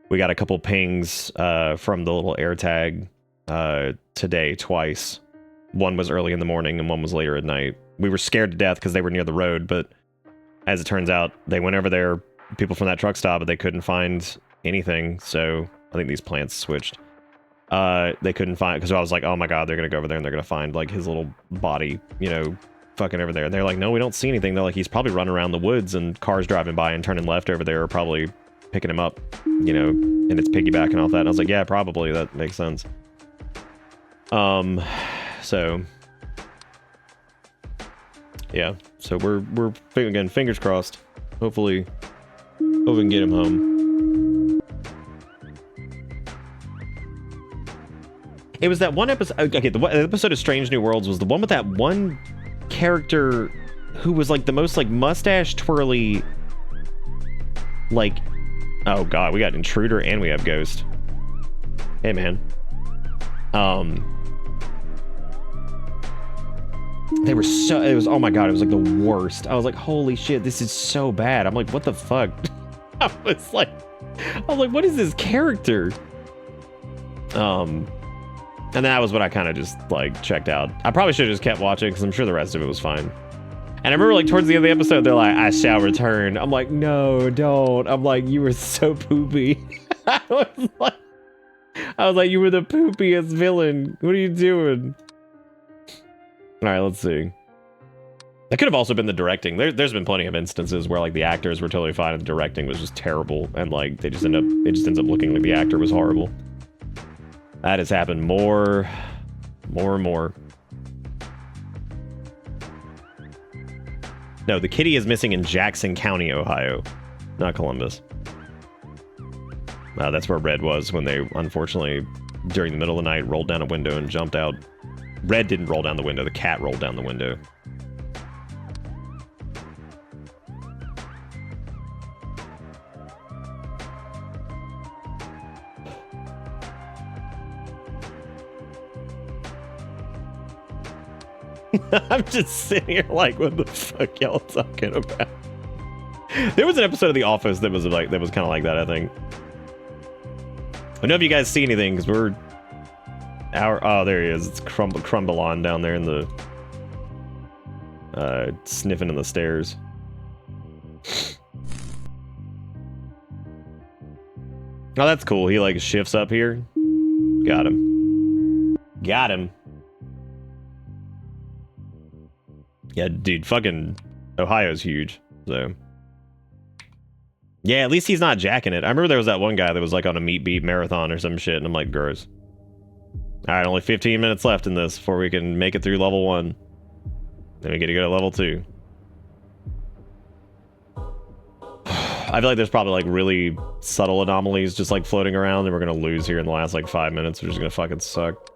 we got a couple pings from the little air tag today twice. One was early in the morning and one was later at night. We were scared to death because they were near the road, but as it turns out, they went over there, people from that truck stop, but they couldn't find anything, so I think these plants switched. They couldn't find, because I was like, oh my god, they're gonna go over there and they're gonna find like his little body, you know, fucking over there. And they're like, no, we don't see anything. They're like, he's probably running around the woods, and cars driving by and turning left over there are probably picking him up, you know, and it's piggybacking off that. And I was like, yeah, probably, that makes sense. So yeah, so we're again, fingers crossed. Hopefully we can get him home. It was that one episode. Okay, the episode of Strange New Worlds was the one with that one character who was like the most like mustache twirly. Like, oh god, we got Intruder and we have Ghost. Hey man. They were so. It was, oh my god, it was like the worst. I was like, holy shit, this is so bad. I'm like, what the fuck? I was like, what is this character? And that was when I kind of just, like, checked out. I probably should have just kept watching, because I'm sure the rest of it was fine. And I remember, like, towards the end of the episode, they're like, I shall return. I'm like, no, don't. I'm like, you were so poopy. I was like, you were the poopiest villain. What are you doing? All right, let's see. That could have also been the directing. There's been plenty of instances where, like, the actors were totally fine and the directing was just terrible. And, like, it just ends up looking like the actor was horrible. That has happened more and more. No, the kitty is missing in Jackson County, Ohio, not Columbus. That's where Red was when they, unfortunately, during the middle of the night, rolled down a window and jumped out. Red didn't roll down the window, the cat rolled down the window. I'm just sitting here like, what the fuck y'all talking about? There was an episode of The Office that was kind of like that, I think. I don't know if you guys see anything, because we're... oh, there he is. It's Crumbalon down there in the... sniffing in the stairs. Oh, that's cool. He, like, shifts up here. Got him. Got him. Yeah, dude, fucking Ohio's huge, so... Yeah, at least he's not jacking it. I remember there was that one guy that was like on a meat beat marathon or some shit, and I'm like, gross. Alright, only 15 minutes left in this before we can make it through level 1. Then we get to go to level 2. I feel like there's probably like really subtle anomalies just like floating around, and we're gonna lose here in the last like 5 minutes, which is gonna fucking suck.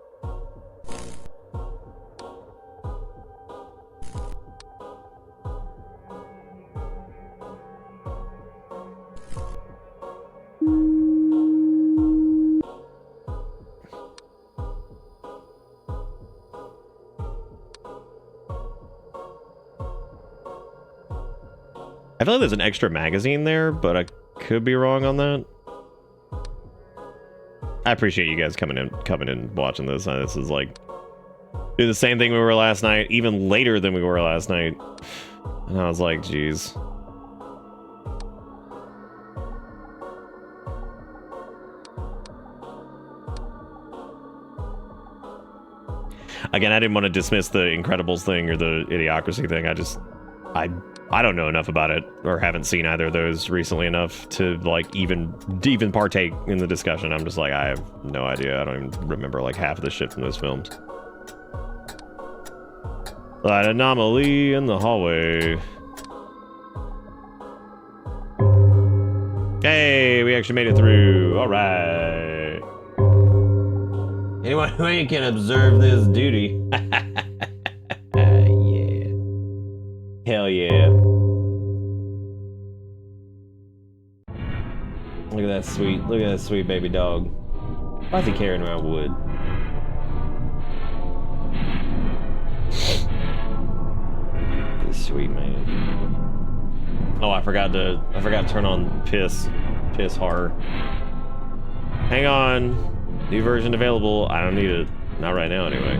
I feel like there's an extra magazine there, but I could be wrong on that. I appreciate you guys coming in, watching this. This is like, do the same thing we were last night, even later than we were last night. And I was like, geez. Again, I didn't want to dismiss the Incredibles thing or the Idiocracy thing. I don't know enough about it, or haven't seen either of those recently enough to like even partake in the discussion. I'm just like, I have no idea. I don't even remember like half of the shit from those films. An anomaly in the hallway. Hey, we actually made it through. All right. Anyone who can observe this duty. Yeah. Hell yeah. Look at that sweet baby dog. Why is he carrying around wood? This sweet man. Oh, I forgot to turn on piss horror. Hang on. New version available. I don't need it. Not right now anyway.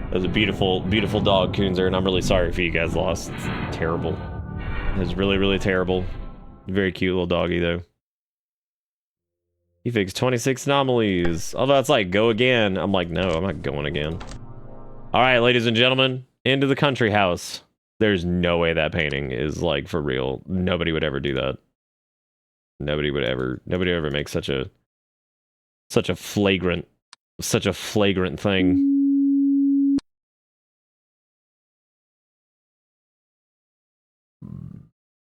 That was a beautiful, beautiful dog, Coonzer, and I'm really sorry for you guys lost. It's terrible. It's really, really terrible. Very cute little doggy, though. He fixed 26 anomalies. Although it's like, go again. I'm like, no, I'm not going again. All right, ladies and gentlemen, into the country house. There's no way that painting is, like, for real. Nobody would ever do that. Nobody would ever make such a flagrant thing.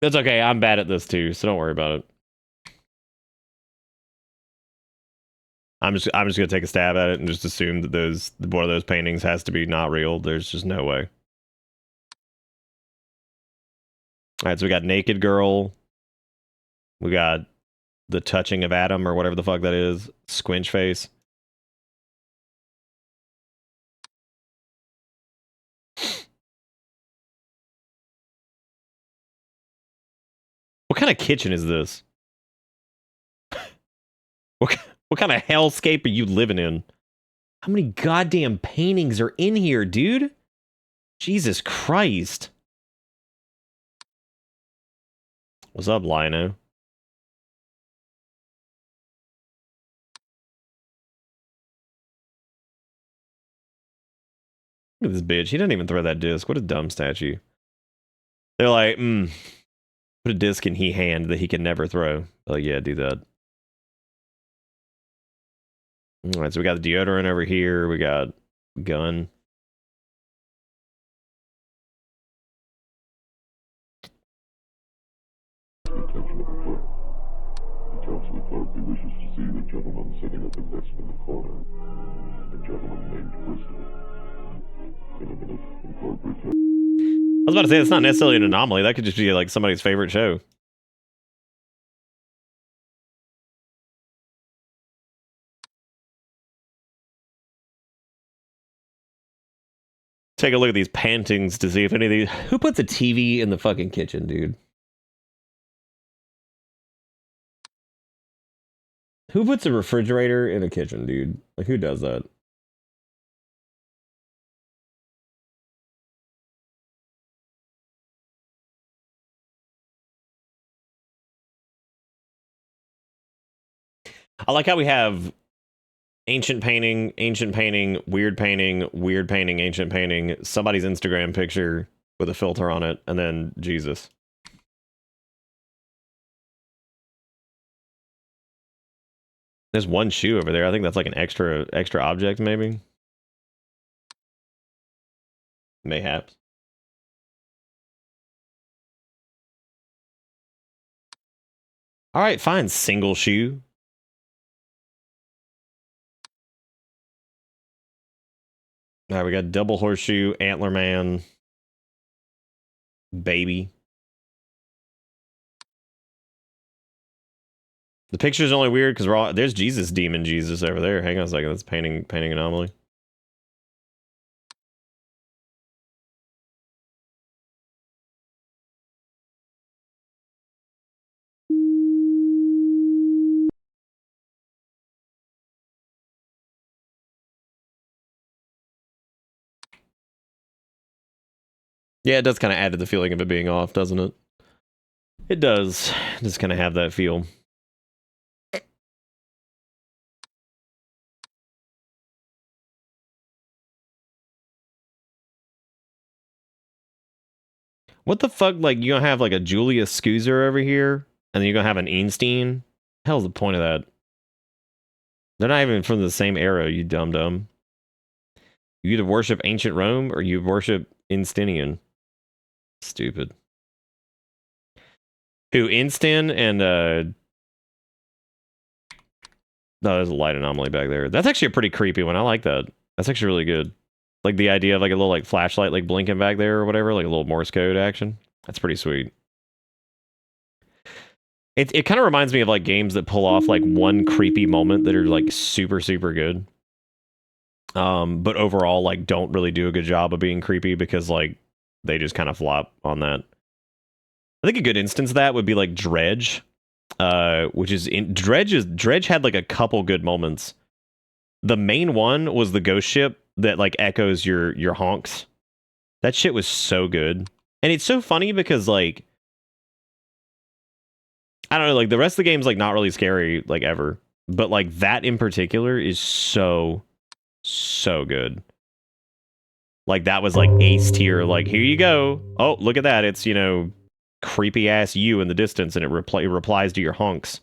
That's okay. I'm bad at this too, so don't worry about it. I'm just gonna take a stab at it and just assume that one of those paintings has to be not real. There's just no way. All right, so we got naked girl. We got the touching of Adam or whatever the fuck that is. Squinch face. What kind of kitchen is this? What kind of hellscape are you living in? How many goddamn paintings are in here, dude? Jesus Christ. What's up, Lino? Look at this bitch. He didn't even throw that disc. What a dumb statue. They're like, put a disc in he hand that he can never throw. Like, yeah, do that. All right, so we got the deodorant over here. We got gun. Attention of the clerk. The council clerk wishes to see the gentleman sitting at the desk in the corner. The gentleman named Bristol. In a minute, the clerk returns. I was about to say, it's not necessarily an anomaly. That could just be like somebody's favorite show. Take a look at these paintings to see if any of these... Who puts a TV in the fucking kitchen, dude? Who puts a refrigerator in a kitchen, dude? Like, who does that? I like how we have ancient painting, weird painting, ancient painting, somebody's Instagram picture with a filter on it, and then Jesus. There's one shoe over there. I think that's like an extra object, maybe. Mayhaps. All right, fine. Single shoe. All right, we got double horseshoe, antler man, baby. The picture's only weird because there's Jesus, demon Jesus over there. Hang on a second, that's painting anomaly. Yeah, it does kind of add to the feeling of it being off, doesn't it? It does. Just kind of have that feel. What the fuck? Like, you're gonna have like a Julius Scoozer over here, and then you're gonna have an Einstein. Hell's the point of that? They're not even from the same era, you dumb dumb. You either worship ancient Rome or you worship Instinian. Stupid. Who, Instin and no, there's a light anomaly back there. That's actually a pretty creepy one. I like that. That's actually really good. Like the idea of like a little like flashlight like blinking back there or whatever, like a little Morse code action. That's pretty sweet. It kind of reminds me of like games that pull off like one creepy moment that are like super, super good. But overall, like don't really do a good job of being creepy because like they just kind of flop on that. I think a good instance of that would be like Dredge. Which is in Dredge had like a couple good moments. The main one was the ghost ship that like echoes your honks. That shit was so good. And it's so funny because like I don't know, like the rest of the game's like not really scary like ever. But like that in particular is so good. Like that was like ace tier, like here you go. Oh, look at that. It's, you know, creepy ass you in the distance and it replies to your honks.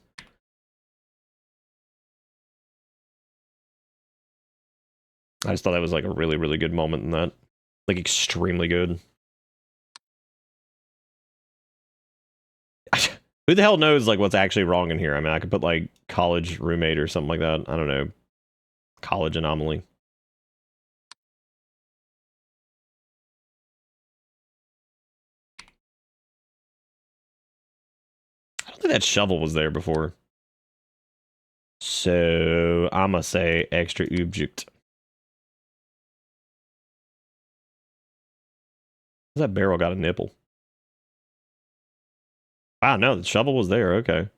I just thought that was like a really, really good moment in that. Like extremely good. Who the hell knows like what's actually wrong in here? I mean, I could put like college roommate or something like that. I don't know. College anomaly. I don't think that shovel was there before. So I'ma say extra object. That barrel got a nipple. Wow, no, the shovel was there. Okay.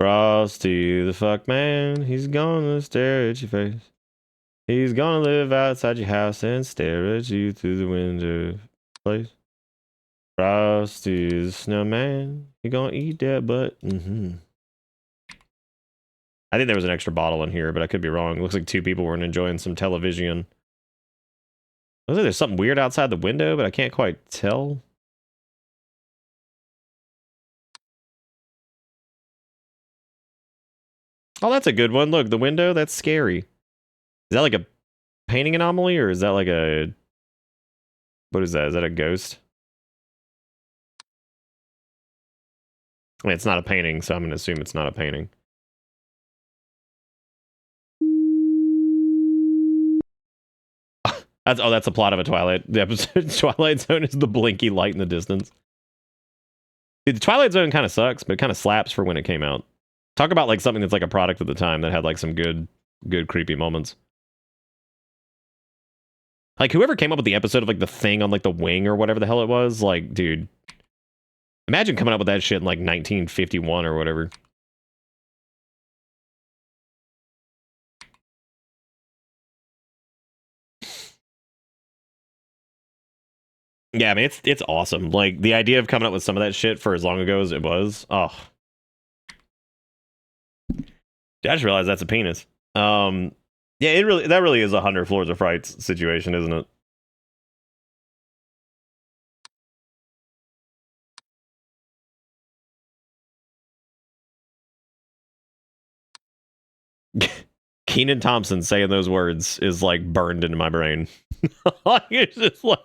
Frosty the fuck man, he's gonna stare at your face. He's gonna live outside your house and stare at you through the window place. Frosty the snowman, he gonna eat that butt. I think there was an extra bottle in here, but I could be wrong. It looks like two people were enjoying some television. Looks like there's something weird outside the window, but I can't quite tell. Oh, that's a good one. Look, the window, that's scary. Is that like a painting anomaly, or is that like a... What is that? Is that a ghost? I mean, it's not a painting, so I'm going to assume it's not a painting. That's a plot of a Twilight. The episode Twilight Zone is the blinky light in the distance. Dude, the Twilight Zone kind of sucks, but it kind of slaps for when it came out. Talk about like something that's like a product of the time that had like some good creepy moments. Like whoever came up with the episode of like the thing on like the wing or whatever the hell it was, like, dude, imagine coming up with that shit in like 1951 or whatever. Yeah, I mean it's awesome. Like the idea of coming up with some of that shit for as long ago as it was. Oh, I just realized that's a penis. Yeah, that really is 100 Floors of Frights situation, isn't it? Kenan Thompson saying those words is like burned into my brain. It's just like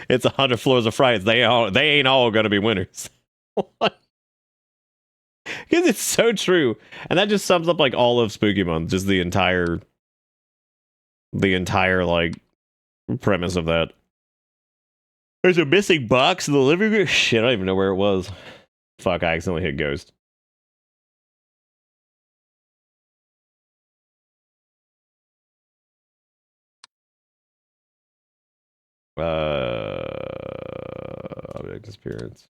it's 100 Floors of Frights. They ain't all gonna be winners. Because it's so true, and that just sums up like all of Spooky Month, just the entire like premise of that. There's a missing box in the living room. Shit, I don't even know where it was. Fuck, I accidentally hit ghost. Object disappearance.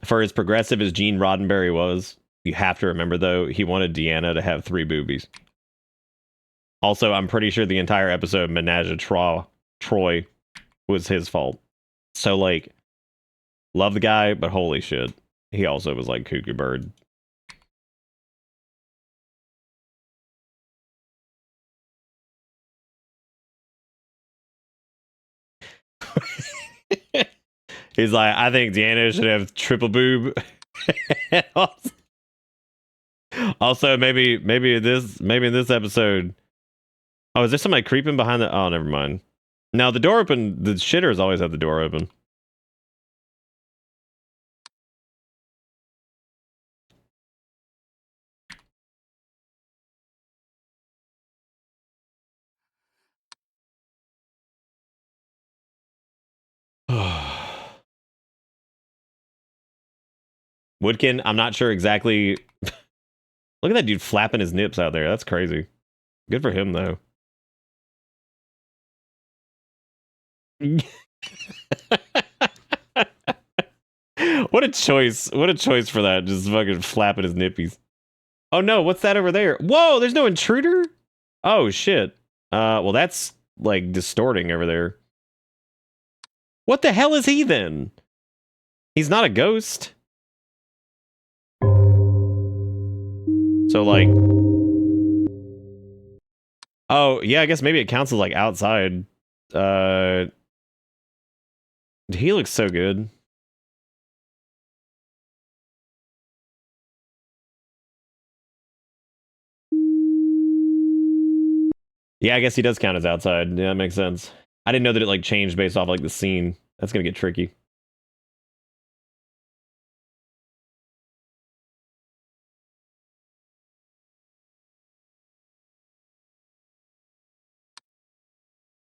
For as progressive as Gene Roddenberry was, you have to remember though, he wanted Deanna to have 3 boobies. Also, I'm pretty sure the entire episode of Menage a Troy was his fault. So like, love the guy, but holy shit, he also was like cuckoo bird. He's like, I think Deanna should have triple boob. Also, maybe in this episode. Oh, is there somebody creeping behind the? Oh, never mind. Now the door open. The shitters always have the door open. Woodkin, I'm not sure exactly. Look at that dude flapping his nips out there. That's crazy. Good for him, though. What a choice. What a choice for that. Just fucking flapping his nippies. Oh no, what's that over there? Whoa, there's no intruder? Oh shit. Well that's like distorting over there. What the hell is he then? He's not a ghost. So like, oh yeah, I guess maybe it counts as like outside. He looks so good. Yeah, I guess he does count as outside. Yeah, that makes sense. I didn't know that it like changed based off like the scene. That's gonna get tricky.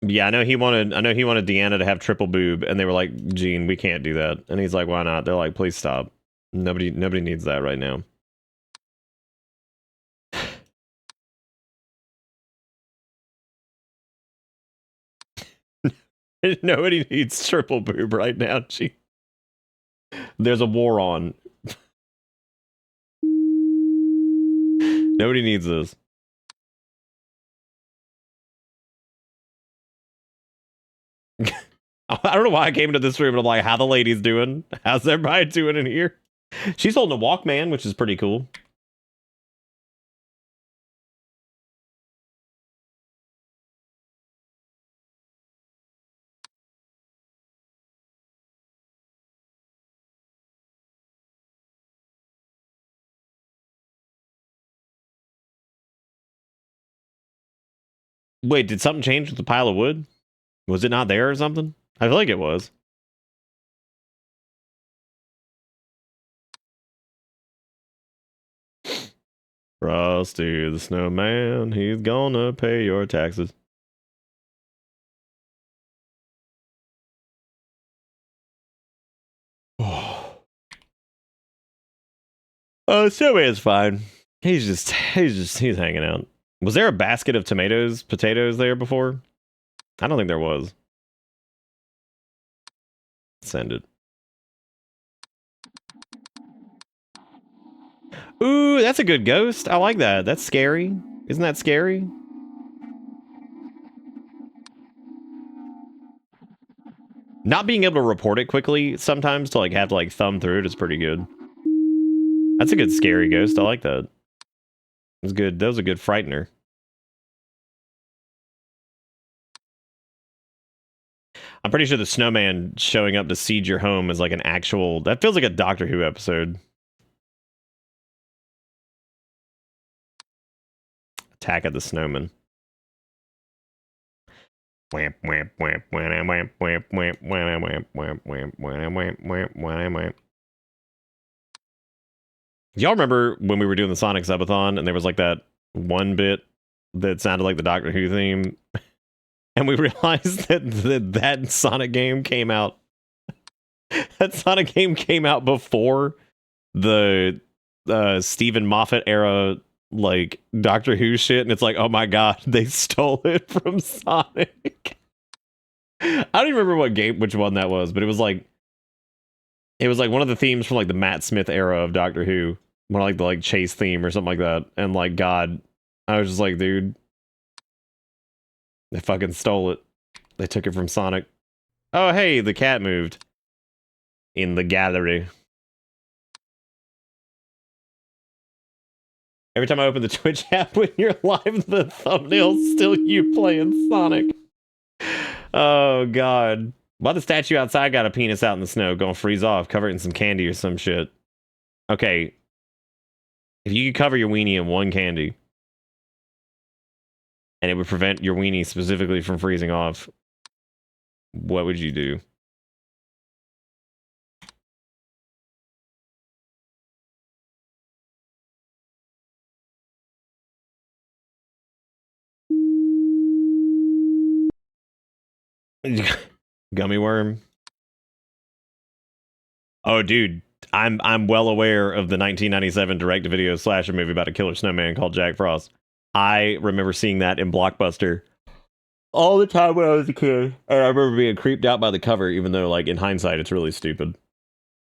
Yeah, I know he wanted Deanna to have triple boob, and they were like, Gene, we can't do that. And he's like, why not? They're like, please stop. Nobody needs that right now. Nobody needs triple boob right now, Gene. There's a war on. Nobody needs this. I don't know why I came into this room and I'm like, how the ladies doing? How's everybody doing in here? She's holding a Walkman, which is pretty cool. Wait, did something change with the pile of wood? Was it not there or something? I feel like it was. Frosty the Snowman, he's gonna pay your taxes. Snowman's fine. He's hanging out. Was there a basket of potatoes there before? I don't think there was. Send it. Ooh, that's a good ghost. I like that. That's scary. Isn't that scary? Not being able to report it quickly sometimes to like have to like thumb through it is pretty good. That's a good scary ghost. I like that. It was good. That was a good frightener. I'm pretty sure the snowman showing up to siege your home is like an actual... That feels like a Doctor Who episode. Attack of the Snowman. Y'all remember when we were doing the Sonic Subathon and there was like that one bit that sounded like the Doctor Who theme? And we realized that Sonic game came out. That Sonic game came out before the Stephen Moffat era, like Doctor Who shit, and it's like, oh my god, they stole it from Sonic. I don't even remember which one that was, but it was like one of the themes from like the Matt Smith era of Doctor Who, more like the like chase theme or something like that. And like, God, I was just like, dude, they fucking stole it. They took it from Sonic. Oh, hey, the cat moved in the gallery. Every time I open the Twitch app when you're live, the thumbnail's still you playing Sonic. Oh, God. Why the statue outside got a penis out in the snow? Gonna freeze off, cover it in some candy or some shit. Okay. If you could cover your weenie in one candy, and it would prevent your weenie specifically from freezing off, what would you do? Gummy worm. Oh, dude, I'm well aware of the 1997 direct-to-video slasher movie about a killer snowman called Jack Frost. I remember seeing that in Blockbuster all the time when I was a kid, and I remember being creeped out by the cover, even though, like, in hindsight, it's really stupid.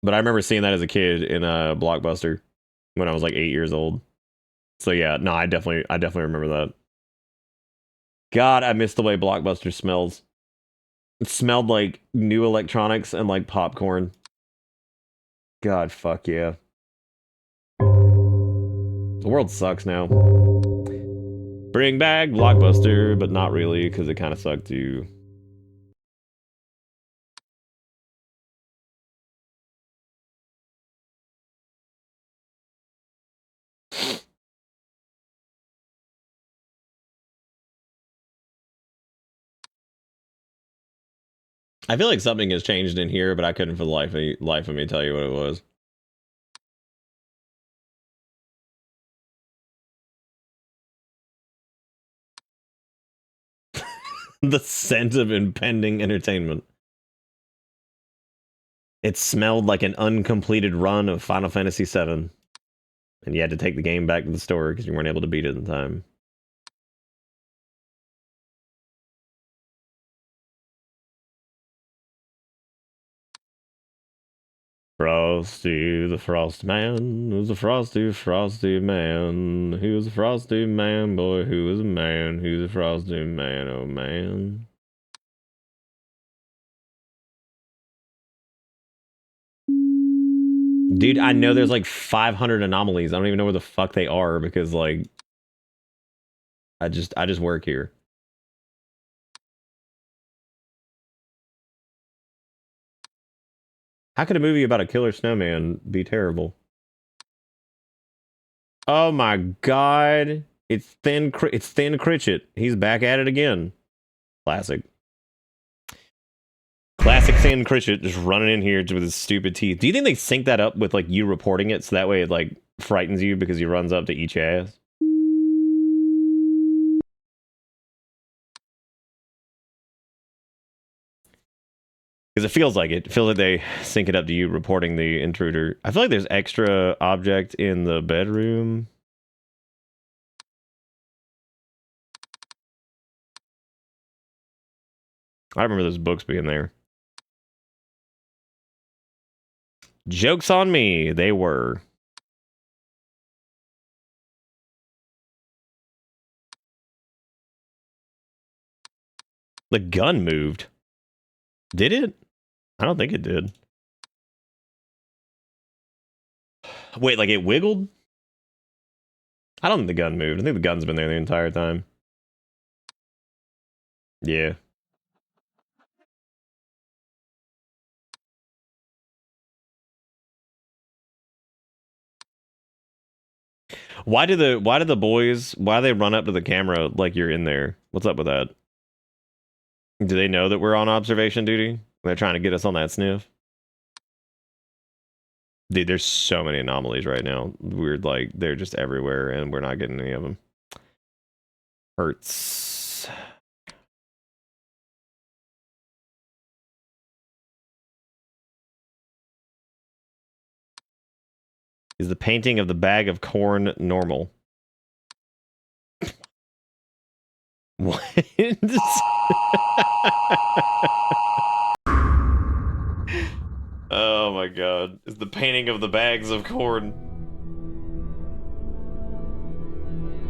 But I remember seeing that as a kid in a Blockbuster when I was like 8 years old. So yeah, no, I definitely remember that. God, I miss the way Blockbuster smells. It smelled like new electronics and like popcorn. God, fuck yeah. The world sucks now. Bring back Blockbuster, but not really, because it kind of sucked too. I feel like something has changed in here, but I couldn't for the life of me tell you what it was. The scent of impending entertainment. It smelled like an uncompleted run of Final Fantasy VII. And you had to take the game back to the store because you weren't able to beat it in time. Frosty the Frost Man was a frosty, frosty man. He was a frosty man, boy, who was a man. Who's a frosty man, oh man. Dude, I know there's like 500 anomalies. I don't even know where the fuck they are because like I just work here. How could a movie about a killer snowman be terrible? Oh my god. It's Thin Critchett. He's back at it again. Classic. Classic Thin Critchett just running in here with his stupid teeth. Do you think they sync that up with like you reporting it so that way it like frightens you because he runs up to eat your ass? Because it feels like it. It feels like they sync it up to you reporting the intruder. I feel like there's extra object in the bedroom. I remember those books being there. Joke's on me. They were. The gun moved. Did it? I don't think it did. Wait, like it wiggled? I don't think the gun moved. I think the gun's been there the entire time. Yeah. Why do the boys, why do they run up to the camera like you're in there? What's up with that? Do they know that we're on observation duty? They're trying to get us on that sniff? Dude, there's so many anomalies right now. Weird, like, they're just everywhere, and we're not getting any of them. Hurts. Is the painting of the bag of corn normal? What? Oh my god. It's the painting of the bags of corn.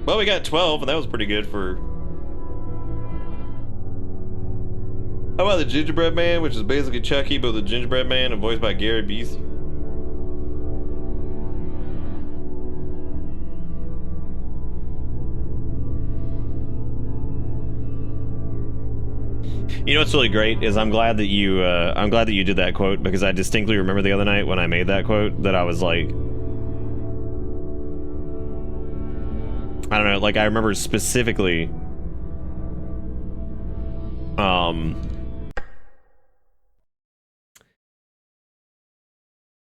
Well, we got 12, and that was pretty good for... How about the Gingerbread Man, which is basically Chucky, but the Gingerbread Man and voiced by Gary Busey? You know what's really great is I'm glad that you did that quote, because I distinctly remember the other night when I made that quote that I was like, I don't know, like I remember specifically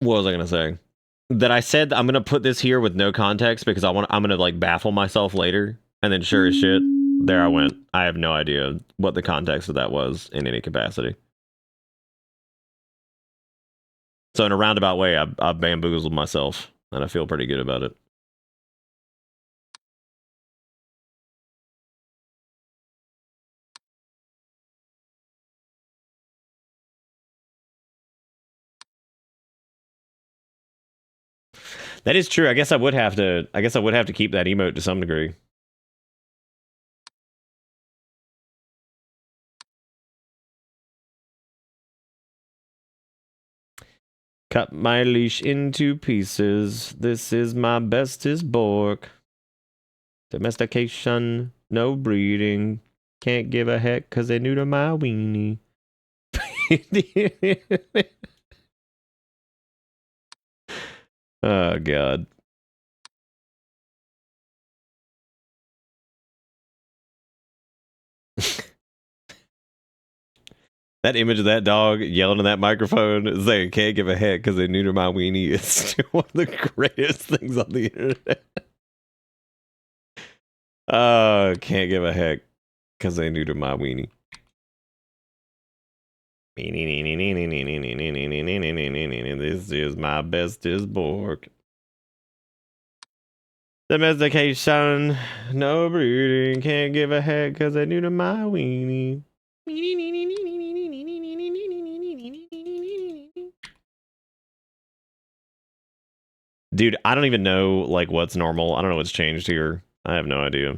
what was I gonna say? That I said I'm gonna put this here with no context because I'm gonna like baffle myself later, and then sure as shit, there I went. I have no idea what the context of that was in any capacity. So in a roundabout way, I bamboozled myself, and I feel pretty good about it. That is true. I guess I would have to. I guess I would have to keep that emote to some degree. Cut my leash into pieces. This is my bestest bork. Domestication, no breeding. Can't give a heck because they neuter my weenie. Oh, God. That image of that dog yelling in that microphone saying, can't give a heck because they neuter my weenie is still one of the greatest things on the internet. Oh, can't give a heck because they neuter my weenie. This is my bestest bork. Domestication, no breeding, can't give a heck because they neuter my weenie. Dude, I don't even know like what's normal. I don't know what's changed here. I have no idea.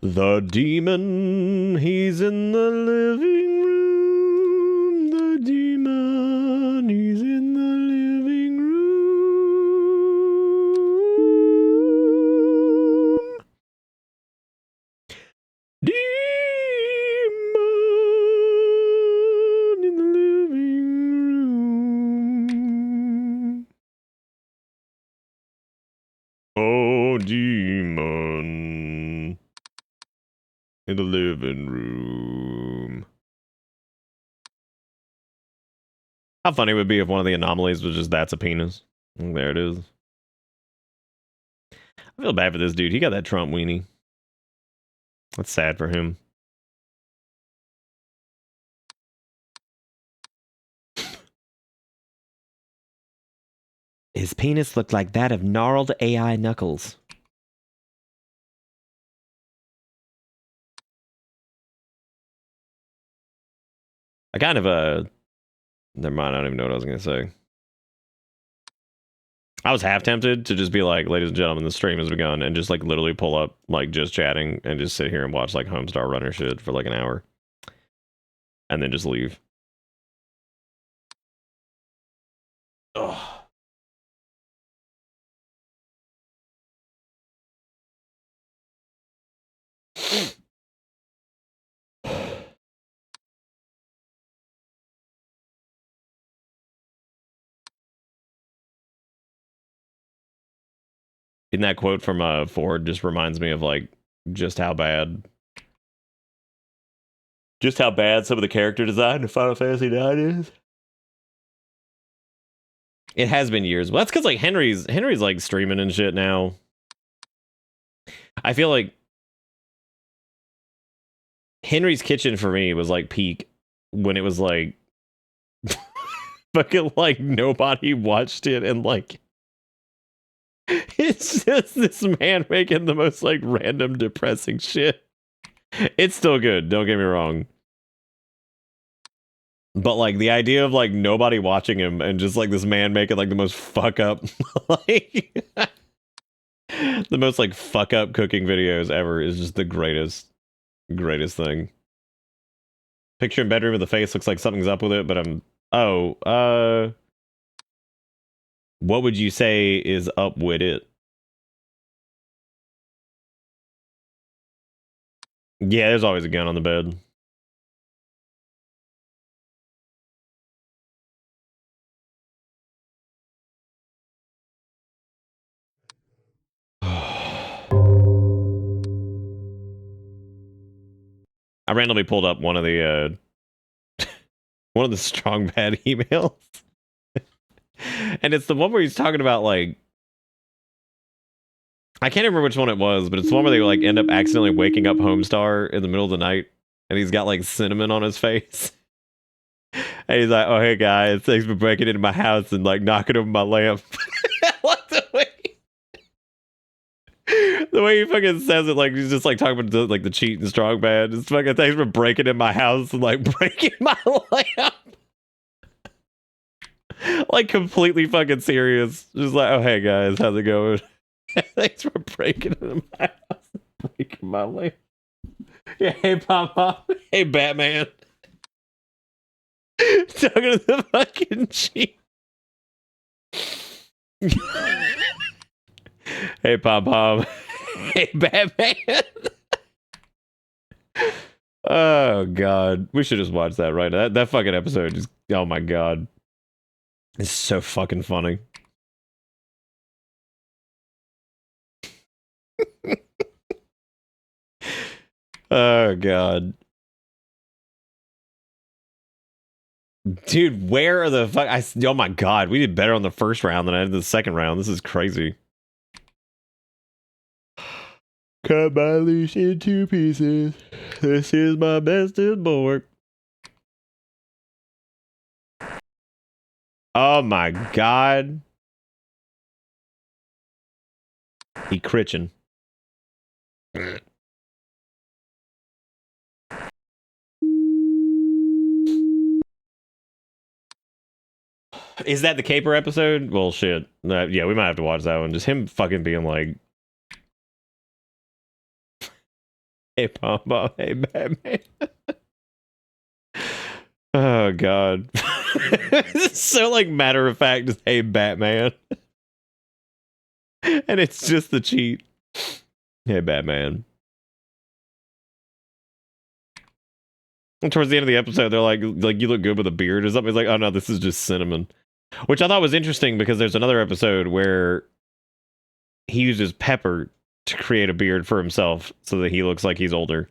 The demon, he's in the living room. The demon, he's in the living room. Demon in the living room. Oh, demon in the living room. How funny it would be if one of the anomalies was just that's a penis. And there it is. I feel bad for this dude. He got that Trump weenie. That's sad for him. His penis looked like that of gnarled AI knuckles. I kind of, never mind, I don't even know what I was going to say. I was half tempted to just be like, ladies and gentlemen, the stream has begun, and just like literally pull up, like just chatting, and just sit here and watch like Homestar Runner shit for like an hour. And then just leave. Ugh. In that quote from Ford just reminds me of like just how bad some of the character design in Final Fantasy IX is. It has been years. Well, that's because like Henry's like streaming and shit now. I feel like Henry's Kitchen for me was like peak when it was like fucking like nobody watched it, and like it's just this man making the most like random depressing shit. It's still good, don't get me wrong. But like the idea of like nobody watching him and just like this man making like the most fuck up like the most like fuck up cooking videos ever is just the greatest thing. Picture in bedroom with the face looks like something's up with it, but I'm What would you say is up with it? Yeah, there's always a gun on the bed. I randomly pulled up one of the strong bad emails. And it's the one where he's talking about like I can't remember which one it was, but it's the one where they like end up accidentally waking up Homestar in the middle of the night and he's got like cinnamon on his face. And he's like, "Oh hey guys, thanks for breaking into my house and like knocking over my lamp." What the way he fucking says it, like he's just like talking about like the cheat and strong bad. It's fucking thanks for breaking in my house and like breaking my lamp. Like completely fucking serious. Just like, "Oh hey guys, how's it going? Thanks for breaking into my house, breaking my lamp." Yeah, hey Papa, hey Batman. Talking to the fucking cheat. Hey Pom Pom. Hey Batman. Oh god. We should just watch that right now. That fucking episode just oh my god. It's so fucking funny. Oh god. Dude, where are the fuck oh my god, we did better on the first round than I did the second round. This is crazy. Cut my leash in 2 pieces. This is my bestest board. Oh my god. He critching. Is that the Caper episode? Well, shit. Yeah, we might have to watch that one. Just him fucking being like, "Hey, Pom Pom, hey, Batman." Oh, God. It's so, like, matter of fact, just, "Hey, Batman." And it's just the cheat. "Hey, Batman." And towards the end of the episode, they're like, "You look good with a beard," or something. It's like, "Oh, no, this is just cinnamon." Which I thought was interesting because there's another episode where he uses pepper to create a beard for himself so that he looks like he's older.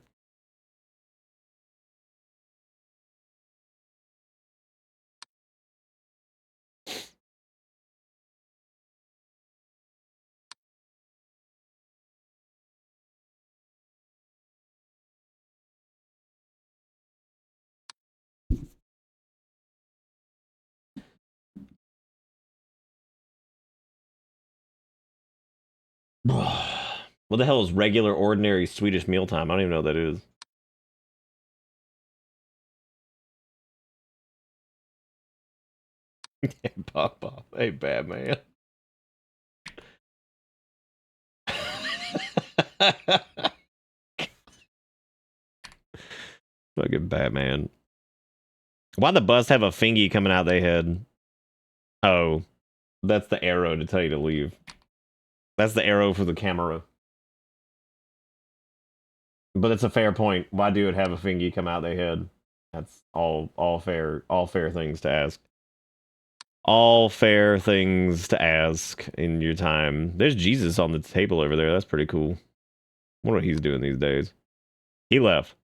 What the hell is regular, ordinary Swedish mealtime? I don't even know what that is. Hey, Papa. Hey, Batman. Fucking Batman. Why the bus have a fingy coming out their head? Oh, that's the arrow to tell you to leave. That's the arrow for the camera. But it's a fair point. Why do it have a fingy come out their head? That's all fair things to ask. All fair things to ask in your time. There's Jesus on the table over there. That's pretty cool. I wonder what he's doing these days. He left.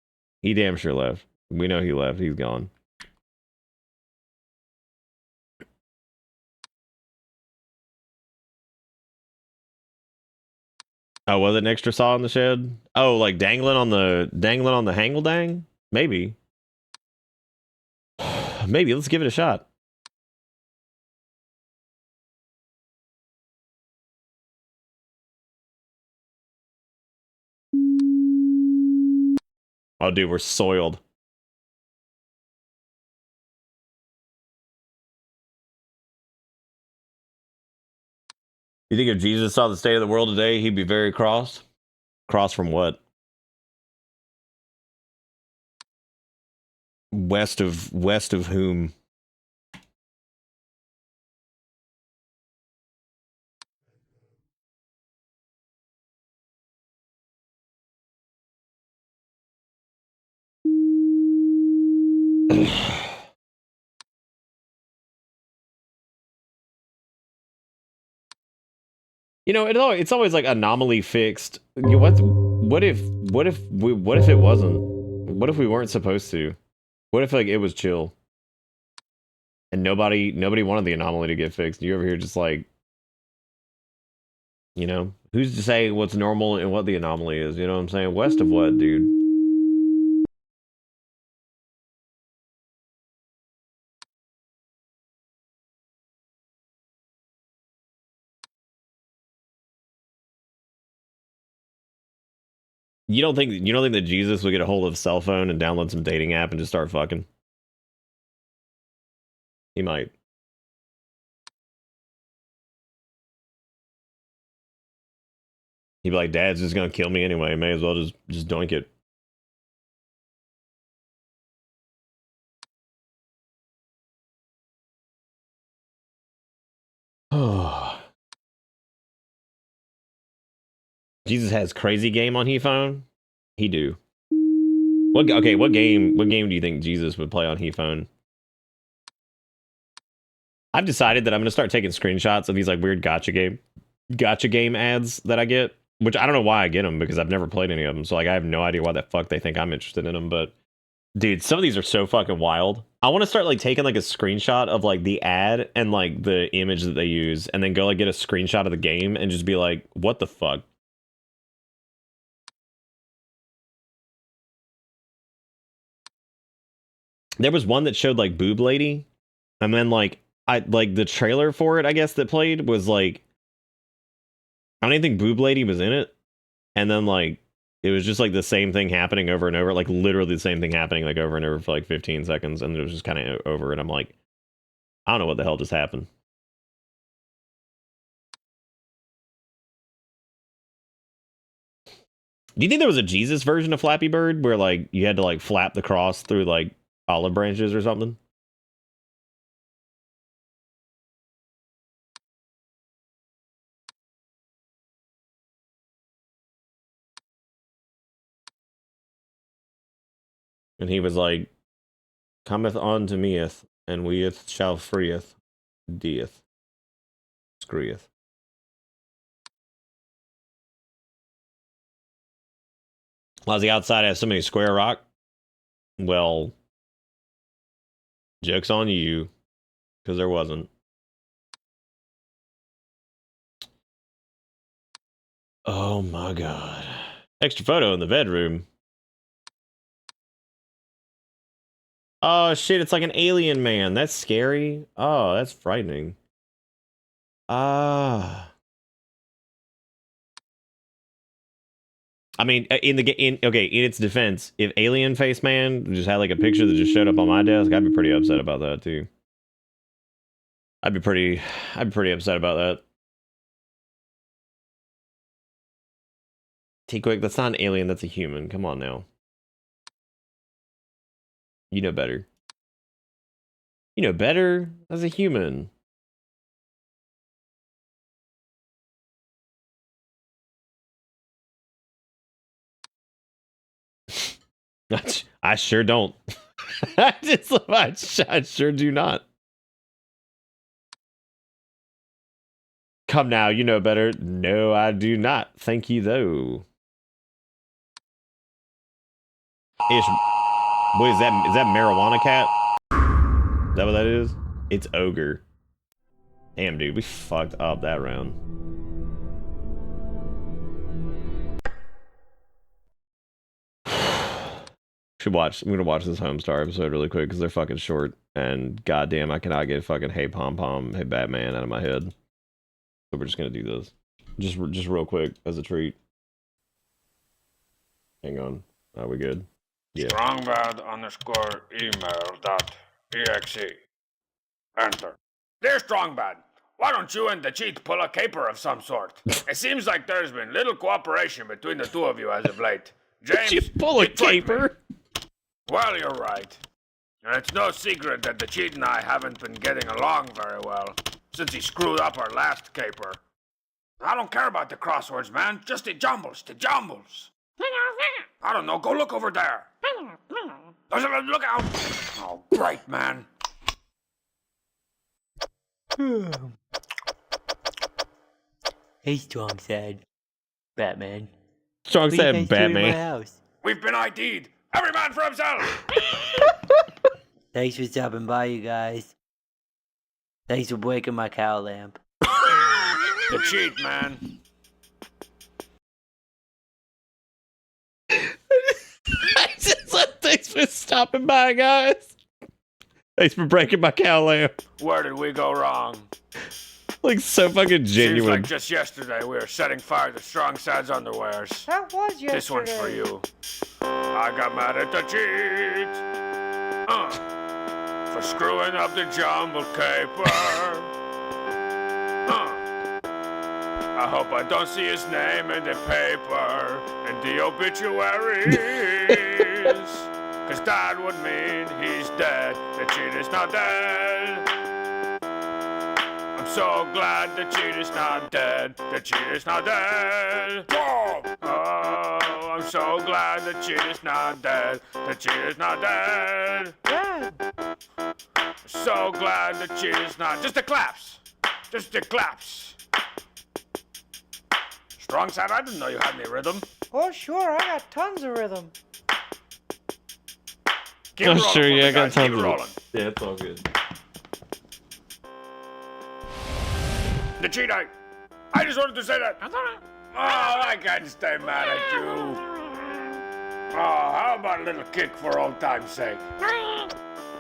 He damn sure left. We know he left. He's gone. Oh, was it an extra saw in the shed? Oh, like dangling on the hangle dang? Maybe. Maybe. Let's give it a shot. Oh, dude, we're soiled. You think if Jesus saw the state of the world today, he'd be very cross? Cross from what? West of whom? You know, it's always like anomaly fixed. What if it wasn't? What if we weren't supposed to? What if like it was chill and nobody wanted the anomaly to get fixed? You over here just like, you know, who's to say what's normal and what the anomaly is? You know what I'm saying? West of what, dude? You don't think that Jesus would get a hold of a cell phone and download some dating app and just start fucking? He might. He'd be like, "Dad's just gonna kill me anyway. May as well just doink it." Oh. Jesus has crazy game on he phone. He do. What game do you think Jesus would play on he phone? I've decided that I'm gonna start taking screenshots of these like weird gotcha game ads that I get, which I don't know why I get them because I've never played any of them. So like I have no idea why the fuck they think I'm interested in them. But dude, some of these are so fucking wild. I want to start like taking like a screenshot of like the ad and like the image that they use, and then go like get a screenshot of the game and just be like, what the fuck? There was one that showed like boob lady, and then like I like the trailer for it, I guess, that played was like I don't even think boob lady was in it, and then like it was just like the same thing happening over and over, like literally the same thing happening like over and over for like 15 seconds, and it was just kind of over, and I'm like, I don't know what the hell just happened. Do you think there was a Jesus version of Flappy Bird where like you had to like flap the cross through like olive branches or something? And he was like, cometh unto meeth, and weeth shall freeth, deeth, screeth. While the outside has so many square rock, well, joke's on you, because there wasn't. Oh my god. Extra photo in the bedroom. Oh shit, it's like an alien man. That's scary. Oh, that's frightening. Ah. I mean, in its defense, if Alien Face Man just had like a picture that just showed up on my desk, I'd be pretty upset about that too. I'd be pretty upset about that. T-Quick, that's not an alien, that's a human. Come on now. You know better. You know better as a human. I sure don't. I sure do not. Come now, you know better. No, I do not. Thank you, though. Ish. What is that? Is that marijuana cat? Is that what that is? It's ogre. Damn, dude, we fucked up that round. Should watch. I'm gonna watch this Homestar episode really quick because they're fucking short. And goddamn, I cannot get fucking Hey Pom Pom, Hey Batman out of my head. So we're just gonna do this, just real quick as a treat. Hang on. Are we good? Yeah. Strongbad_email.exe. Enter. Dear Strongbad, why don't you and the cheat pull a caper of some sort? It seems like there's been little cooperation between the two of you as of late. James, you pull a caper? Well, you're right. And it's no secret that the cheat and I haven't been getting along very well since he screwed up our last caper. I don't care about the crosswords, man. Just the jumbles. I don't know. Go look over there. Look out. Oh, great, man. Hey, strong sad Batman. Strong What are you said guys doing in my Batman. house? We've been ID'd. Every man for himself. Thanks for stopping by, you guys. Thanks for breaking my cow lamp. The cheat, man. I just said thanks for stopping by, guys. Thanks for breaking my cow lamp. Where did we go wrong? Like, so fucking Seems genuine. like just yesterday we were setting fire to Strong Sad's underwears. That was yesterday. This one's for you. I got mad at the cheat. For screwing up the jumble caper. I hope I don't see his name in the paper and the obituaries. Cause that would mean he's dead. The cheat is not dead. I'm so glad the cheat is not dead. The cheat is not dead. Whoa! Oh, I'm so glad the cheat is not dead. The cheat is not dead. Dad, So glad the cheat is not. Just the claps. Just the claps. Strong Sad, I didn't know you had any rhythm. oh sure, I got tons of rhythm. Keep Oh, rolling sure, for yeah, me, I got guys. tons Keep of it. rolling. Yeah, it's all good. The cheat, I just wanted to say that. Oh, I can't stay mad at you. Oh, how about a little kick for old time's sake?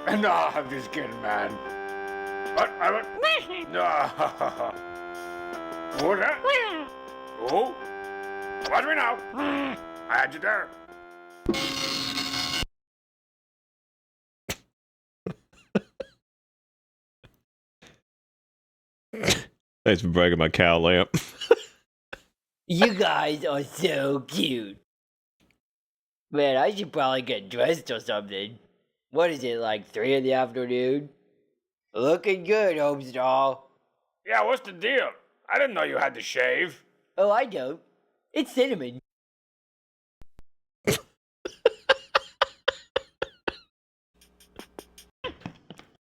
No, I'm just kidding, man. What? No. What that? Oh, watch me now. I had you there. Thanks for breaking my cow lamp. You guys are so cute. Man, I should probably get dressed or something. What is it, like 3 in the afternoon? Looking good, Homestall. Yeah, what's the deal? I didn't know you had to shave. Oh, I know. It's cinnamon.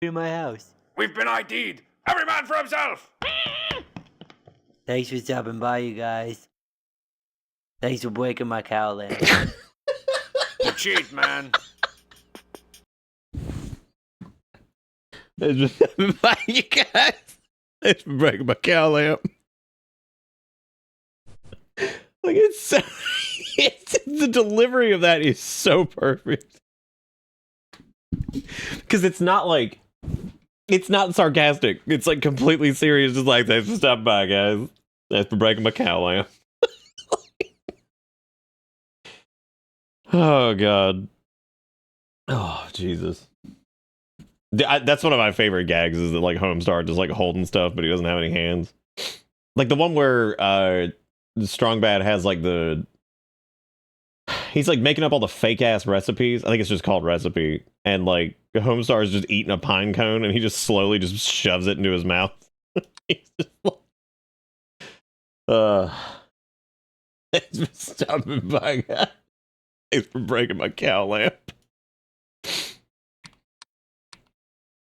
In my house. We've been ID'd. Every man for himself. Thanks for stopping by, you guys. Thanks for breaking my cow lamp. The cheat, man. Thanks for stopping by, you guys. Thanks for breaking my cow lamp. Like, it's so... the delivery of that is so perfect. Because it's not like... It's not sarcastic. It's like completely serious. Just like, thanks for stopping by, guys. Thanks for breaking my cow lamp. Oh, God. Oh, Jesus. That's one of my favorite gags is that, like, Homestar just, like, holding stuff, but he doesn't have any hands. Like, the one where Strong Bad has, like, the... He's, like, making up all the fake-ass recipes. I think it's just called Recipe. And, like, Homestar is just eating a pine cone, and he just slowly just shoves it into his mouth. He's just like... Thanks for stopping by, guys. Thanks for breaking my cow lamp.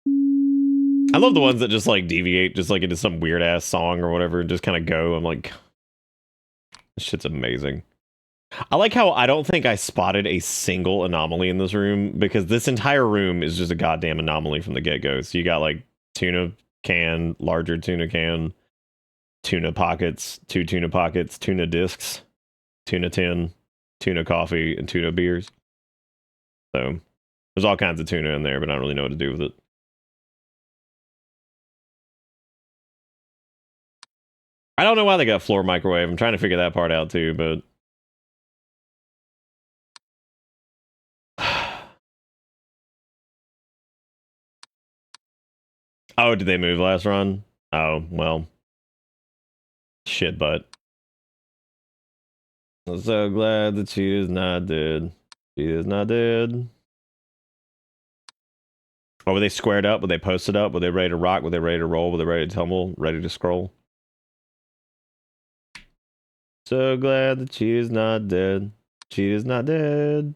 I love the ones that just like deviate just like into some weird ass song or whatever and just kind of go. I'm like, this shit's amazing. I like how I don't think I spotted a single anomaly in this room because this entire room is just a goddamn anomaly from the get-go. So you got like tuna can, larger tuna can, tuna pockets, 2 tuna pockets, tuna discs, tuna tin, tuna coffee, and tuna beers. So there's all kinds of tuna in there, but I don't really know what to do with it. I don't know why they got floor microwave. I'm trying to figure that part out too, but... Oh, did they move last run? Oh, well. Shit, butt. I'm so glad that she is not dead. She is not dead. Oh, were they squared up? Were they posted up? Were they ready to rock? Were they ready to roll? Were they ready to tumble? Ready to scroll? So glad that she is not dead. Cheetah's not dead.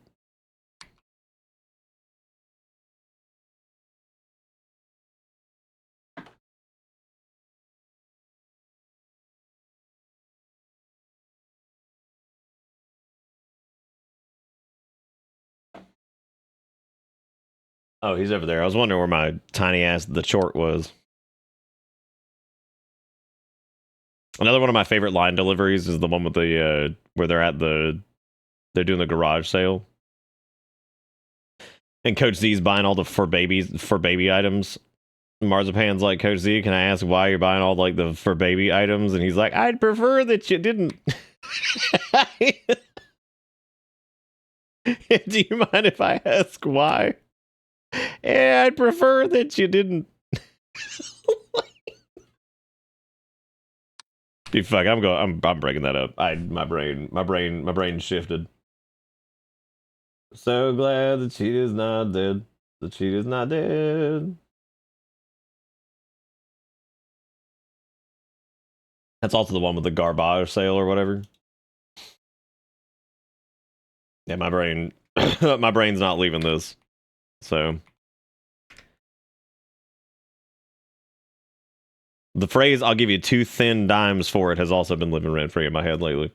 Oh, he's over there. I was wondering where my tiny ass the chort was. Another one of my favorite line deliveries is the one with the where they're doing the garage sale. And Coach Z's buying all the for baby items. Marzipan's like, Coach Z, can I ask why you're buying all like the for baby items? And he's like, I'd prefer that you didn't. Do you mind if I ask why? Yeah, I'd prefer that you didn't. Dude, fuck, I'm breaking that up. My brain shifted. So glad the cheetah's not dead. The cheetah's not dead. That's also the one with the garbage sale or whatever. Yeah, my brain's not leaving this. So the phrase "I'll give you 2 thin dimes for it" has also been living rent free in my head lately.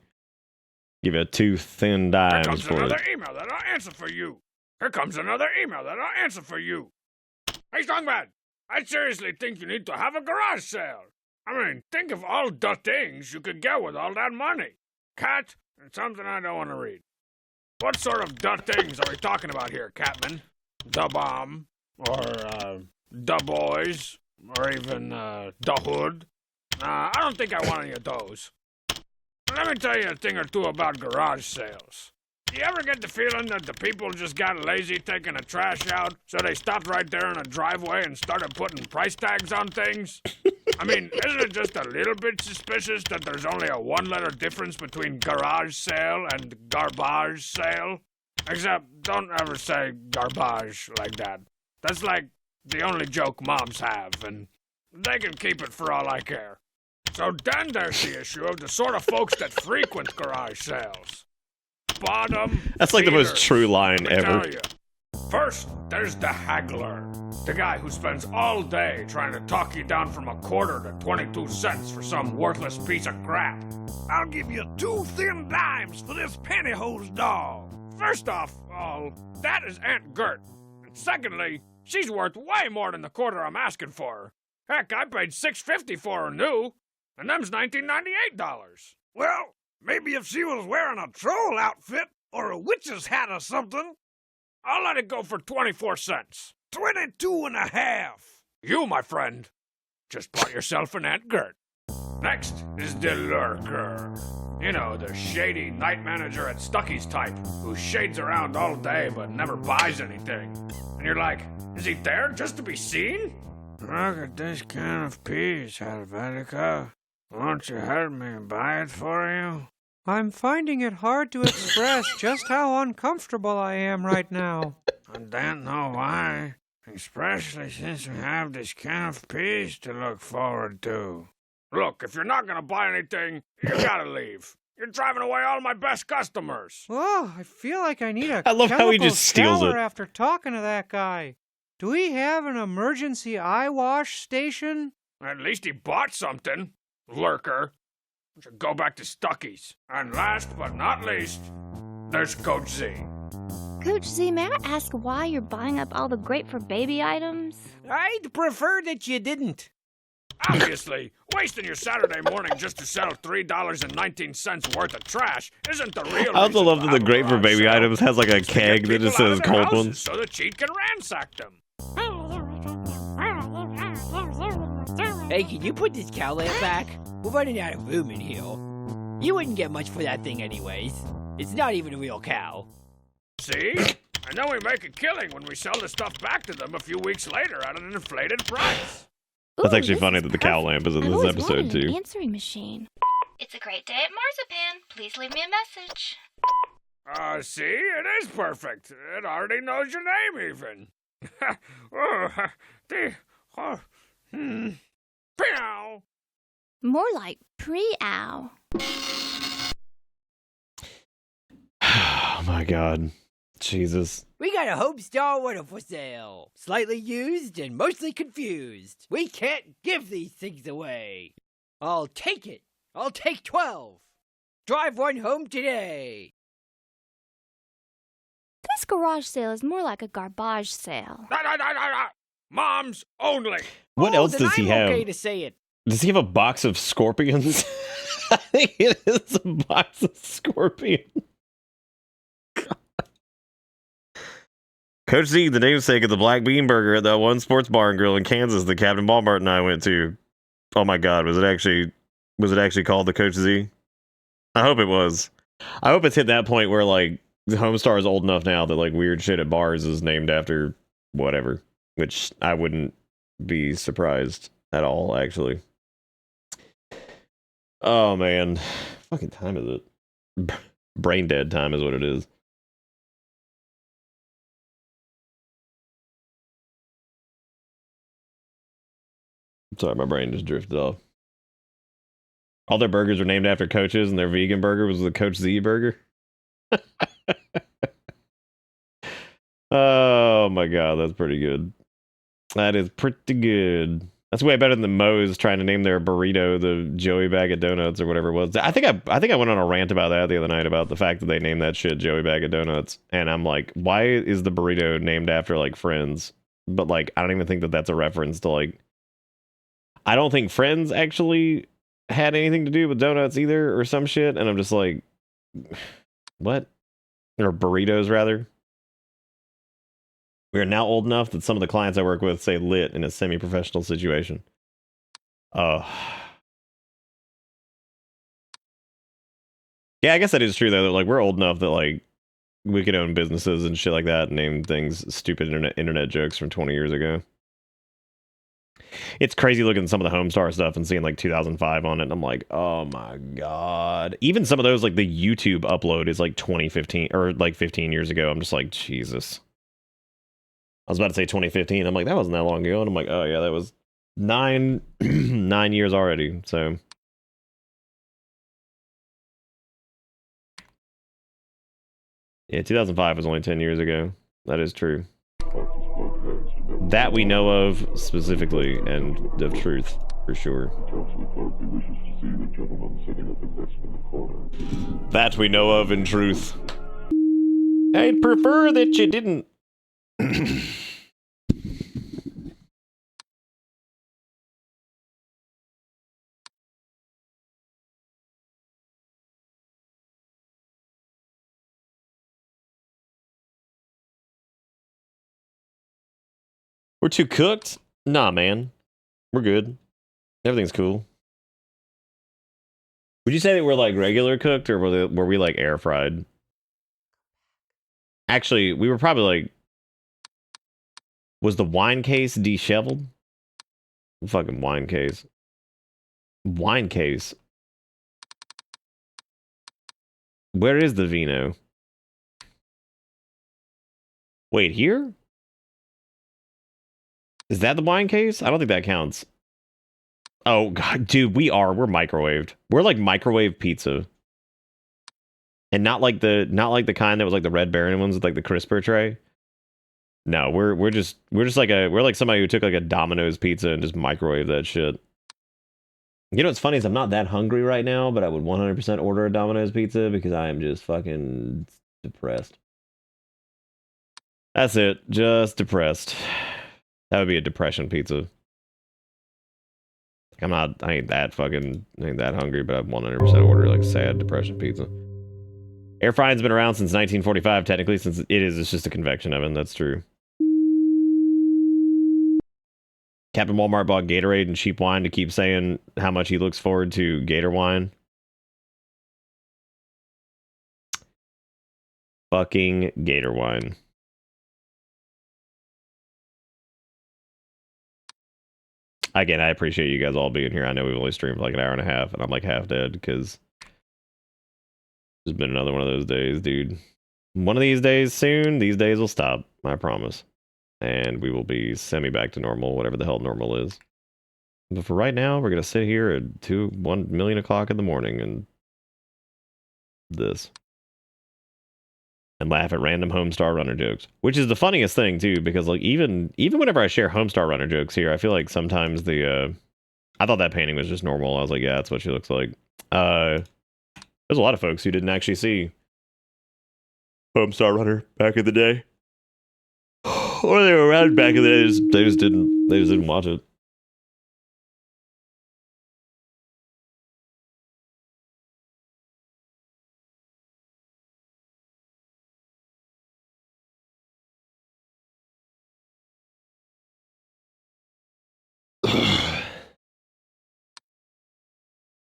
Give you 2 thin dimes Here comes for another it. email that I'll answer for you. Here comes another email that I'll answer for you. Hey, Strongman, I seriously think you need to have a garage sale. I mean, think of all the things you could get with all that money. Cat, and something I don't want to read. What sort of the things are we talking about here, Catman? The bomb, or the boys, or even the hood? I don't think I want any of those. Let me tell you a thing or two about garage sales. You ever get the feeling that the people just got lazy taking the trash out, so they stopped right there in a driveway and started putting price tags on things? I mean, isn't it just a little bit suspicious that there's only a 1-letter difference between garage sale and garbage sale? Except, don't ever say garbage like that. That's like the only joke moms have, and they can keep it for all I care. So then there's the issue of the sort of folks that frequent garage sales. Bottom That's like the most feeders, true line let me ever. tell you. First, there's the haggler. The guy who spends all day trying to talk you down from a quarter to 22 cents for some worthless piece of crap. I'll give you 2 thin dimes for this pantyhose doll. First off, that is Aunt Gert. And secondly, she's worth way more than the quarter I'm asking for her. Heck, I paid $6.50 for her new, and them's $19.98. Well, maybe if she was wearing a troll outfit or a witch's hat or something, I'll let it go for 24 cents. 22 and a half. You, my friend, just bought yourself an Aunt Gert. Next is the lurker. You know, the shady night manager at Stucky's type, who shades around all day but never buys anything. And you're like, is he there just to be seen? Look at this can of peas, Helvetica. Won't you help me buy it for you? I'm finding it hard to express just how uncomfortable I am right now. I don't know why, especially since we have this can of peas to look forward to. Look, if you're not gonna buy anything, you gotta leave. You're driving away all my best customers. Oh, I feel like I need a I love how he chemical just steals shower it. after talking to that guy. Do we have an emergency eye wash station? At least he bought something, lurker. We should go back to Stucky's. And last but not least, there's Coach Z. Coach Z, may I ask why you're buying up all the great for baby items? I'd prefer that you didn't. Obviously, wasting your Saturday morning just to sell $3.19 worth of trash isn't the real I also reason love to that the have a Great for garage Baby sale. items has like a It's to get keg that people just out of says their cold houses ones. so the cheat can ransack them. Hey, can you put this cow lamp back? We're running out of room in here. You wouldn't get much for that thing anyways. It's not even a real cow. See? And then we make a killing when we sell the stuff back to them a few weeks later at an inflated price. That's Ooh, actually this funny is that the cow perfect. lamp is in I've this always episode wanted an too. answering machine. It's a great day at Marzipan. Please leave me a message. See? It is perfect. It already knows your name, even. Pew! More like pre-ow. my god. Jesus. We got a Homestar Winner for sale. Slightly used and mostly confused. We can't give these things away. I'll take it. I'll take 12. Drive one home today. This garage sale is more like a garbage sale. Moms only. What else then does he I'm have? okay to say it. Does he have a box of scorpions? I think it is a box of scorpions. Coach Z, the namesake of the Black Bean Burger at that one sports bar and grill in Kansas that Captain Walmart and I went to. Oh my god, was it actually called the Coach Z? I hope it was. I hope it's hit that point where like the Homestar is old enough now that like weird shit at bars is named after whatever, which I wouldn't be surprised at all, actually. Oh man, fucking time is it? Brain dead time is what it is. Sorry, my brain just drifted off. All their burgers are named after coaches, and their vegan burger was the Coach Z burger. Oh my god, that's pretty good. That is pretty good. That's way better than Moe's trying to name their burrito the Joey Bag of Donuts or whatever it was. I think I went on a rant about that the other night about the fact that they named that shit Joey Bag of Donuts, and I'm like, why is the burrito named after like Friends? But like, I don't even think that that's a reference to like. I don't think Friends actually had anything to do with donuts either, or some shit. And I'm just like, what? Or burritos rather. We are now old enough that some of the clients I work with say lit in a semi-professional situation. Oh. Yeah, I guess that is true though. That like we're old enough that like we could own businesses and shit like that and name things stupid internet jokes from 20 years ago. It's crazy looking at some of the Homestar stuff and seeing like 2005 on it. And I'm like, oh my god. Even some of those, like the YouTube upload is like 2015 or like 15 years ago. I'm just like, Jesus. I was about to say 2015. I'm like, that wasn't that long ago. And I'm like, oh yeah, that was 9 years already. So yeah, 2005 was only 10 years ago. That is true. That we know of specifically and of truth for sure. That we know of in truth. I'd prefer that you didn't. We're too cooked? Nah, man. We're good. Everything's cool. Would you say that we're like regular cooked or were we like air fried? Actually, we were probably like. Was the wine case disheveled? Fucking wine case. Wine case. Where is the vino? Wait, here? Is that the wine case? I don't think that counts. Oh god, dude, we're microwaved. We're like microwave pizza. And not like the kind that was like the Red Baron ones with like the crisper tray. No, we're just like somebody who took like a Domino's pizza and just microwaved that shit. You know what's funny is I'm not that hungry right now, but I would 100% order a Domino's pizza because I am just fucking depressed. That's it, just depressed. That would be a depression pizza. I ain't that hungry, but I'd 100% order like sad depression pizza. Air frying's been around since 1945, technically, since it's just a convection oven, that's true. Captain Walmart bought Gatorade and cheap wine to keep saying how much he looks forward to Gator wine. Fucking Gator wine. Again, I appreciate you guys all being here. I know we've only streamed for like an hour and a half, and I'm like half dead because it's been another one of those days, dude. One of these days soon, these days will stop, I promise. And we will be semi back to normal, whatever the hell normal is. But for right now, we're going to sit here at 1 million o'clock in the morning and this. and laugh at random Homestar Runner jokes, which is the funniest thing too, because like even whenever I share Homestar Runner jokes here, I feel like sometimes I thought that painting was just normal. I was like, yeah, that's what she looks like. There's a lot of folks who didn't actually see Homestar Runner back in the day, or they were around back in the day. They just didn't watch it.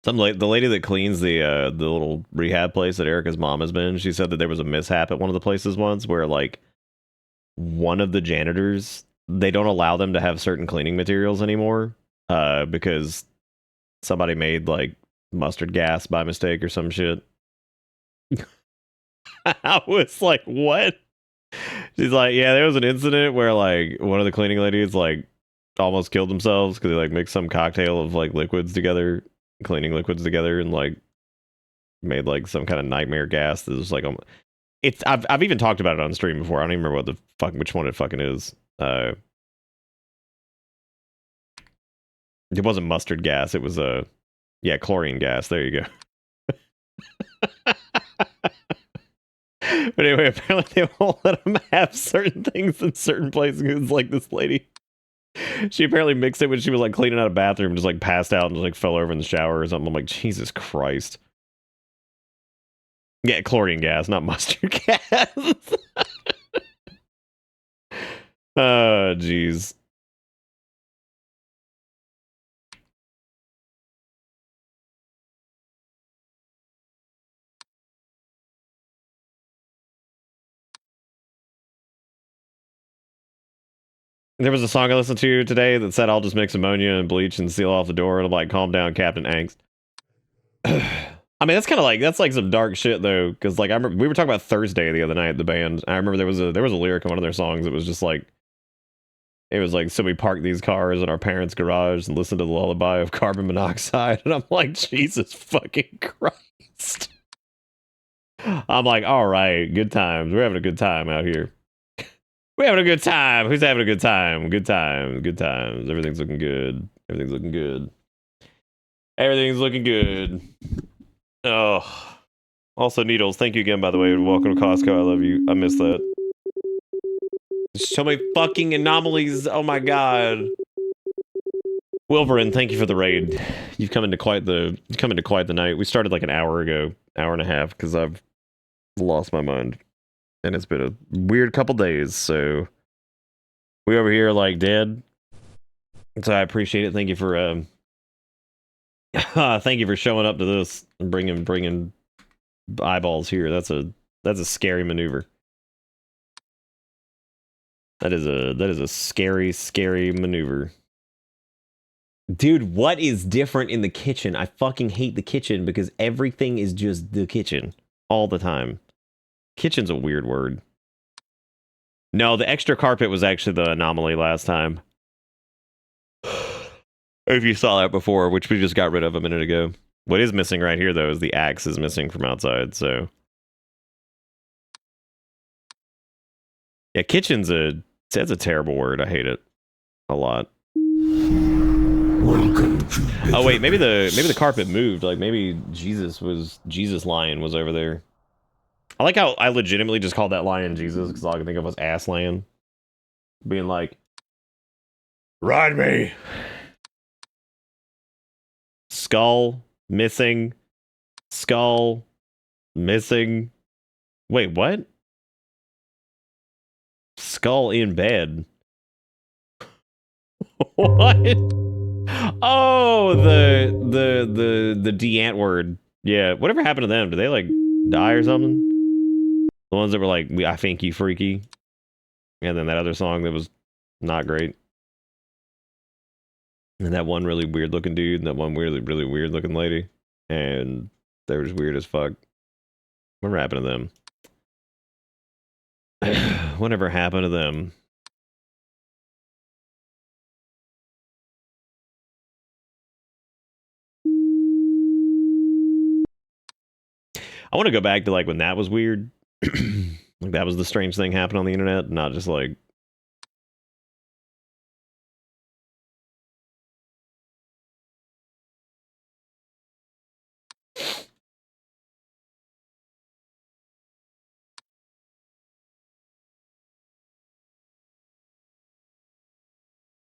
The lady that cleans the little rehab place that Erica's mom has been, she said that there was a mishap at one of the places once where like one of the janitors, they don't allow them to have certain cleaning materials anymore because somebody made like mustard gas by mistake or some shit. I was like, what? She's like, yeah, there was an incident where like one of the cleaning ladies like almost killed themselves because they like mixed some cocktail of like cleaning liquids together, and like made like some kind of nightmare gas that was like it's I've even talked about it on stream before. I don't even remember what the fuck which one it fucking is. It wasn't mustard gas, it was chlorine gas. There you go. But anyway, apparently they won't let them have certain things in certain places. It's like this lady, she apparently mixed it when she was like cleaning out a bathroom, just like passed out and just like fell over in the shower or something. I'm like, Jesus Christ. Yeah, chlorine gas, not mustard gas. Oh, jeez. There was a song I listened to today that said, I'll just mix ammonia and bleach and seal off the door. And I'm like, calm down, Captain Angst. I mean, that's kind of like, that's like some dark shit though. Cause like, I remember we were talking about Thursday the other night, the band. I remember there was a lyric in one of their songs that was just like, it was like, so we parked these cars in our parents' garage and listened to the lullaby of carbon monoxide. And I'm like, Jesus fucking Christ. I'm like, all right, good times. We're having a good time out here. We're having a good time. Who's having a good time? Good times. Good times. Everything's looking good. Everything's looking good. Everything's looking good. Oh. Also, Needles, thank you again, by the way. Welcome to Costco. I love you. I miss that. There's so many fucking anomalies. Oh my god. Wilverin, thank you for the raid. You've come into quite the night. We started like an hour ago, hour and a half, because I've lost my mind. And it's been a weird couple days, so we over here like dead. So I appreciate it. Thank you for thank you for showing up to this and bringing eyeballs here. That's a scary maneuver. That is a scary maneuver. Dude, what is different in the kitchen? I fucking hate the kitchen because everything is just the kitchen all the time. Kitchen's a weird word. No, the extra carpet was actually the anomaly last time. If you saw that before, which we just got rid of a minute ago. What is missing right here, though, is the axe is missing from outside, so... Yeah, kitchen's that's a terrible word. I hate it. A lot. Oh, wait, maybe the carpet moved. Like, maybe Jesus Lion was over there. I like how I legitimately just called that lion Jesus, because all I can think of was ass lion. Being like, ride me! Skull missing. Skull missing. Wait, what? Skull in bed. What? Oh, the D-ant word. Yeah, whatever happened to them? Did they like die or something? The ones that were like, I think you freaky. And then that other song that was not great. And that one really weird looking dude, and that one really weird looking lady. And they were just weird as fuck. Whatever happened to them? Whatever happened to them? I want to go back to like when that was weird. Like that was the strange thing happened on the internet, not just like.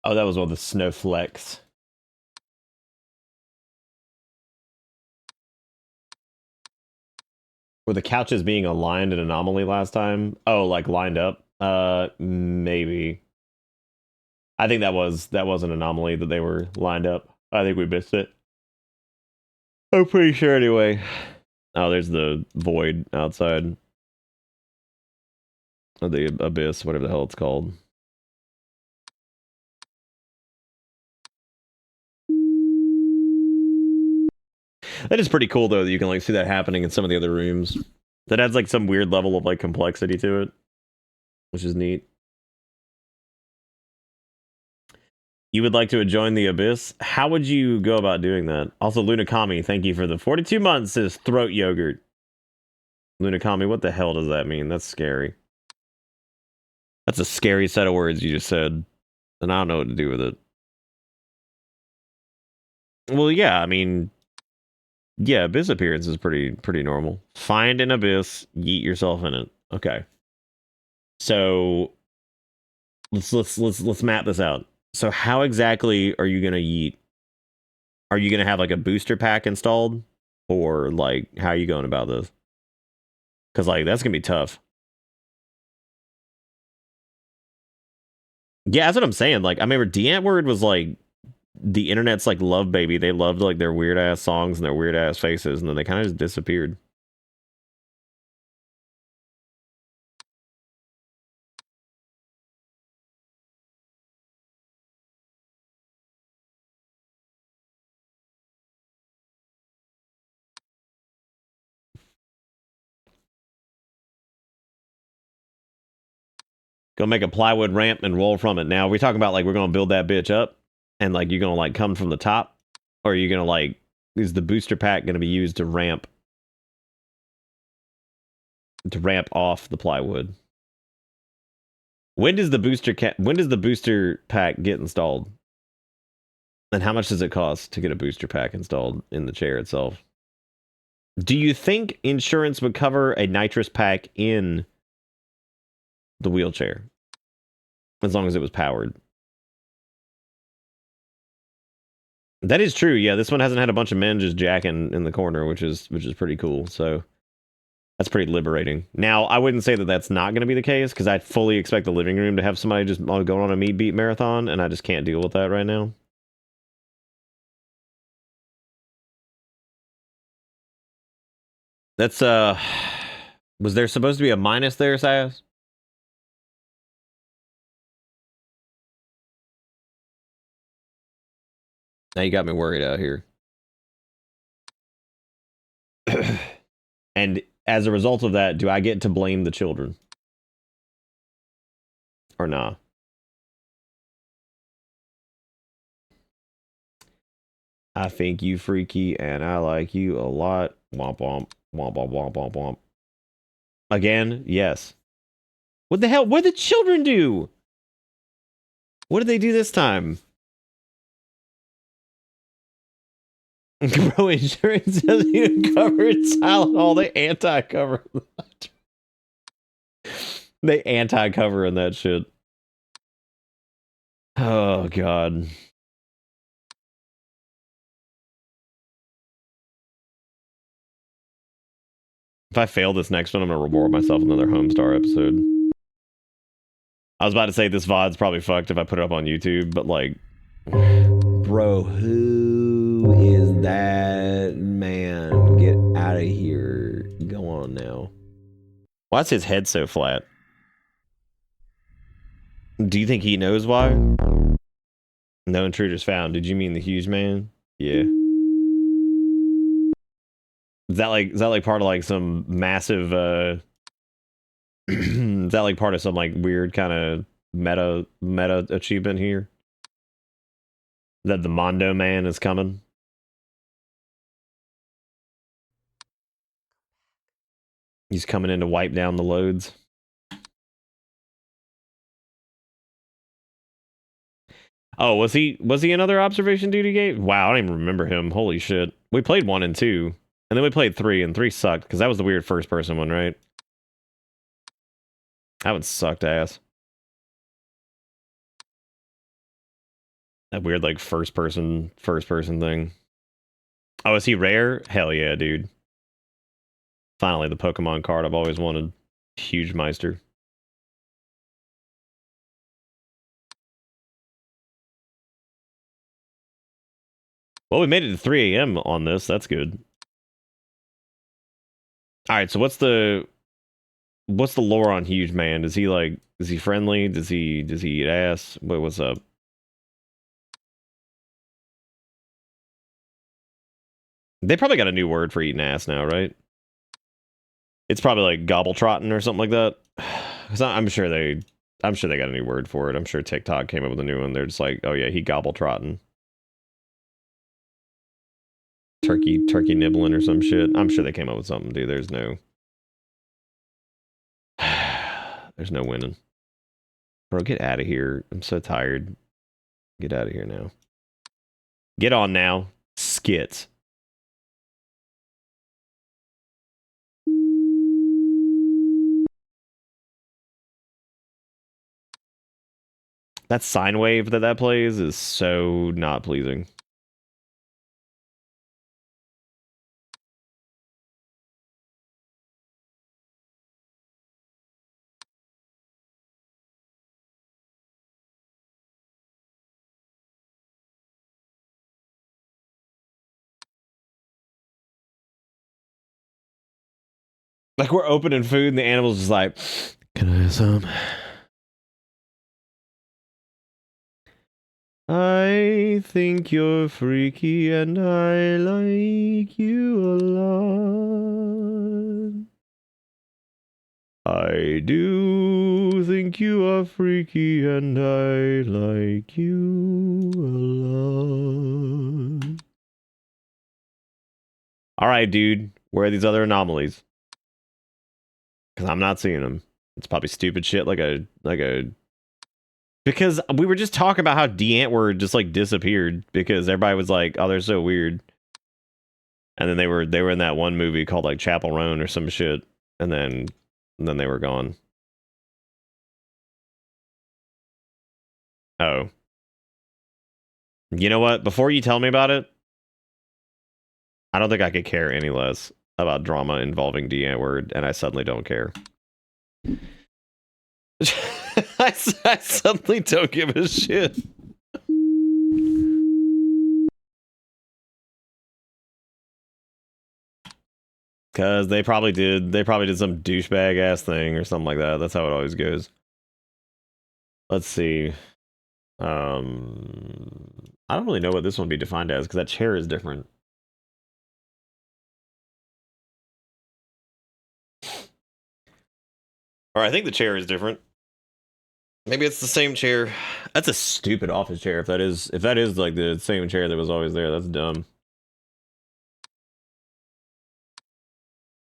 Oh, that was one of the snowflakes. Were the couches being aligned an anomaly last time? Oh, like lined up? Maybe. I think that was an anomaly that they were lined up. I think we missed it. I'm pretty sure anyway. Oh, there's the void outside. Or the abyss, whatever the hell it's called. That is pretty cool though that you can like see that happening in some of the other rooms. That adds like some weird level of like complexity to it, which is neat. You would like to join the abyss? How would you go about doing that? Also, Lunakami, thank you for the 42 months. Says throat yogurt. Lunakami, what the hell does that mean? That's scary. That's a scary set of words you just said, and I don't know what to do with it. Well, yeah, I mean, yeah, abyss appearance is pretty normal. Find an abyss, yeet yourself in it. Okay. So let's map this out. So how exactly are you gonna yeet? Are you gonna have like a booster pack installed, or like how are you going about this? Because like that's gonna be tough. Yeah, that's what I'm saying. Like I remember D'Antword was like the internet's like love baby. They loved like their weird ass songs and their weird ass faces, and then they kind of just disappeared. Go make a plywood ramp and roll from it. Now, we're talking about like we're gonna build that bitch up and like you're gonna like come from the top, or are you gonna like is the booster pack gonna be used to ramp off the plywood? When does the booster pack get installed? And how much does it cost to get a booster pack installed in the chair itself? Do you think insurance would cover a nitrous pack in the wheelchair as long as it was powered? That is true. Yeah, this one hasn't had a bunch of men just jacking in the corner, which is pretty cool. So that's pretty liberating. Now, I wouldn't say that that's not going to be the case because I fully expect the living room to have somebody just going on a meat beat marathon, and I just can't deal with that right now. That's was there supposed to be a minus there, Sias? Now you got me worried out here. And as a result of that, do I get to blame the children? Or nah? I think you freaky and I like you a lot. Womp womp. Womp womp womp womp womp. Again, yes. What the hell? What did the children do? What did they do this time? Bro, insurance doesn't even cover Tylenol. They anti-cover that. They anti-covering that shit. Oh, God. If I fail this next one, I'm going to reward myself another Homestar episode. I was about to say this VOD's probably fucked if I put it up on YouTube, but like... Bro, who is that man? Get out of here. Go on now. Why is his head so flat? Do you think he knows why? No intruders found. Did you mean the huge man? Yeah. Is that like part of like some massive is that like part of some like weird kind of meta achievement here? That the Mondo Man is coming? He's coming in to wipe down the loads. Oh, was he another observation duty game? Wow, I don't even remember him. Holy shit. We played 1 and 2, and then we played 3, and 3 sucked because that was the weird first person one, right? That one sucked ass. That weird like first person thing. Oh, is he rare? Hell yeah, dude. Finally, the Pokemon card I've always wanted. Huge Meister. Well, we made it to 3 a.m. on this. That's good. All right, so what's the lore on Huge Man? Is he friendly? Does he eat ass? What's up? They probably got a new word for eating ass now, right? It's probably like gobbletrotting or something like that. 'Cause I'm sure they got a new word for it. I'm sure TikTok came up with a new one. They're just like, oh yeah, he gobbletrotting. Turkey nibbling or some shit. I'm sure they came up with something, dude. There's no winning. Bro, get out of here. I'm so tired. Get out of here now. Get on now. Skits. That sine wave that plays is so not pleasing. Like we're opening food and the animal's just like, can I have some? I think you're freaky and I like you a lot. I do think you are freaky and I like you a lot. Alright, dude. Where are these other anomalies? Because I'm not seeing them. It's probably stupid shit like a because we were just talking about how De-Antwoord just like disappeared because everybody was like, oh, they're so weird. And then they were in that one movie called like Chapel Roan or some shit. And then they were gone. Oh. You know what? Before you tell me about it, I don't think I could care any less about drama involving De-Antwoord, and I suddenly don't care. I suddenly don't give a shit. Cause they probably did some douchebag ass thing or something like that. That's how it always goes. Let's see. I don't really know what this one would be defined as because that chair is different. Or I think the chair is different. Maybe it's the same chair. That's a stupid office chair. If that is like the same chair that was always there, that's dumb.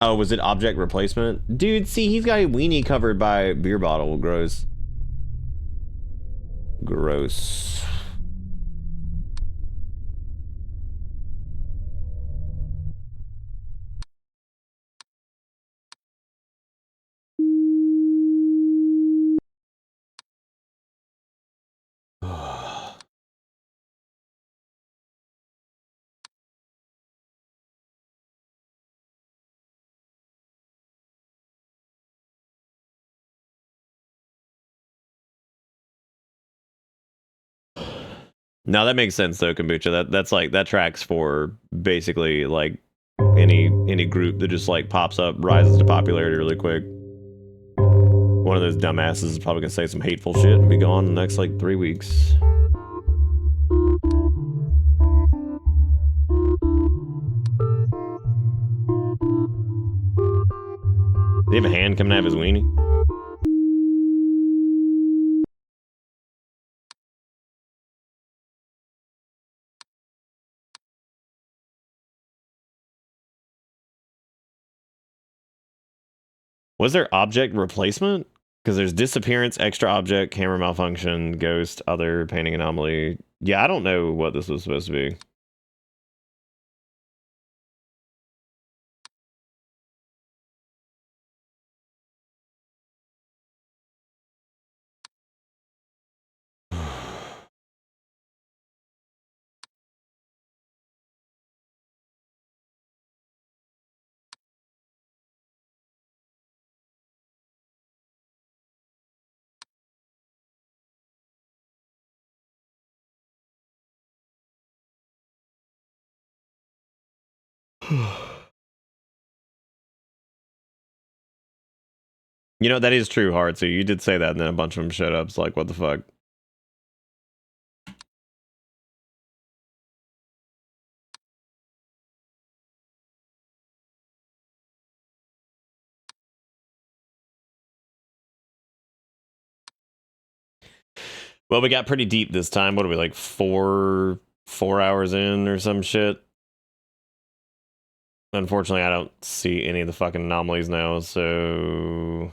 Oh, was it object replacement? Dude, see, he's got a weenie covered by a beer bottle. Gross. Gross. No, that makes sense though, kombucha. That's like that tracks for basically like any group that just like pops up, rises to popularity really quick. One of those dumbasses is probably gonna say some hateful shit and be gone in the next like 3 weeks. Did he have a hand coming out of his weenie? Was there object replacement? Because there's disappearance, extra object, camera malfunction, ghost, other, painting anomaly. Yeah, I don't know what this was supposed to be. You know, that is true, Hard. So you did say that, and then a bunch of them showed up. It's like, what the fuck? Well, we got pretty deep this time. What are we, like, four hours in or some shit? Unfortunately, I don't see any of the fucking anomalies now, so...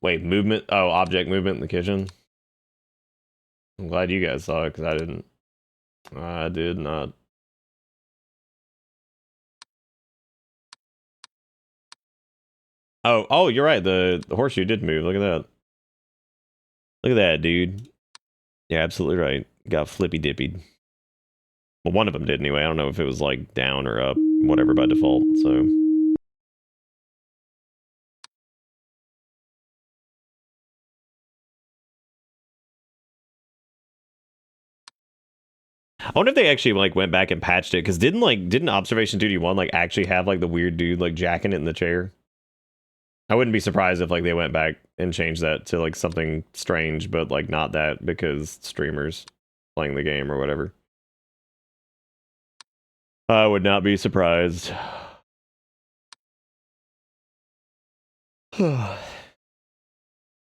Wait, movement? Oh, object movement in the kitchen? I'm glad you guys saw it, because I didn't. I did not. Oh, you're right. The horseshoe did move. Look at that. Look at that, dude. Yeah, absolutely right. Got flippy dippied. Well, one of them did anyway. I don't know if it was like down or up, whatever by default. So. I wonder if they actually like went back and patched it, because didn't Observation Duty 1 like actually have like the weird dude like jacking it in the chair? I wouldn't be surprised if like they went back and changed that to like something strange, but like not that, because streamers playing the game or whatever. I would not be surprised. I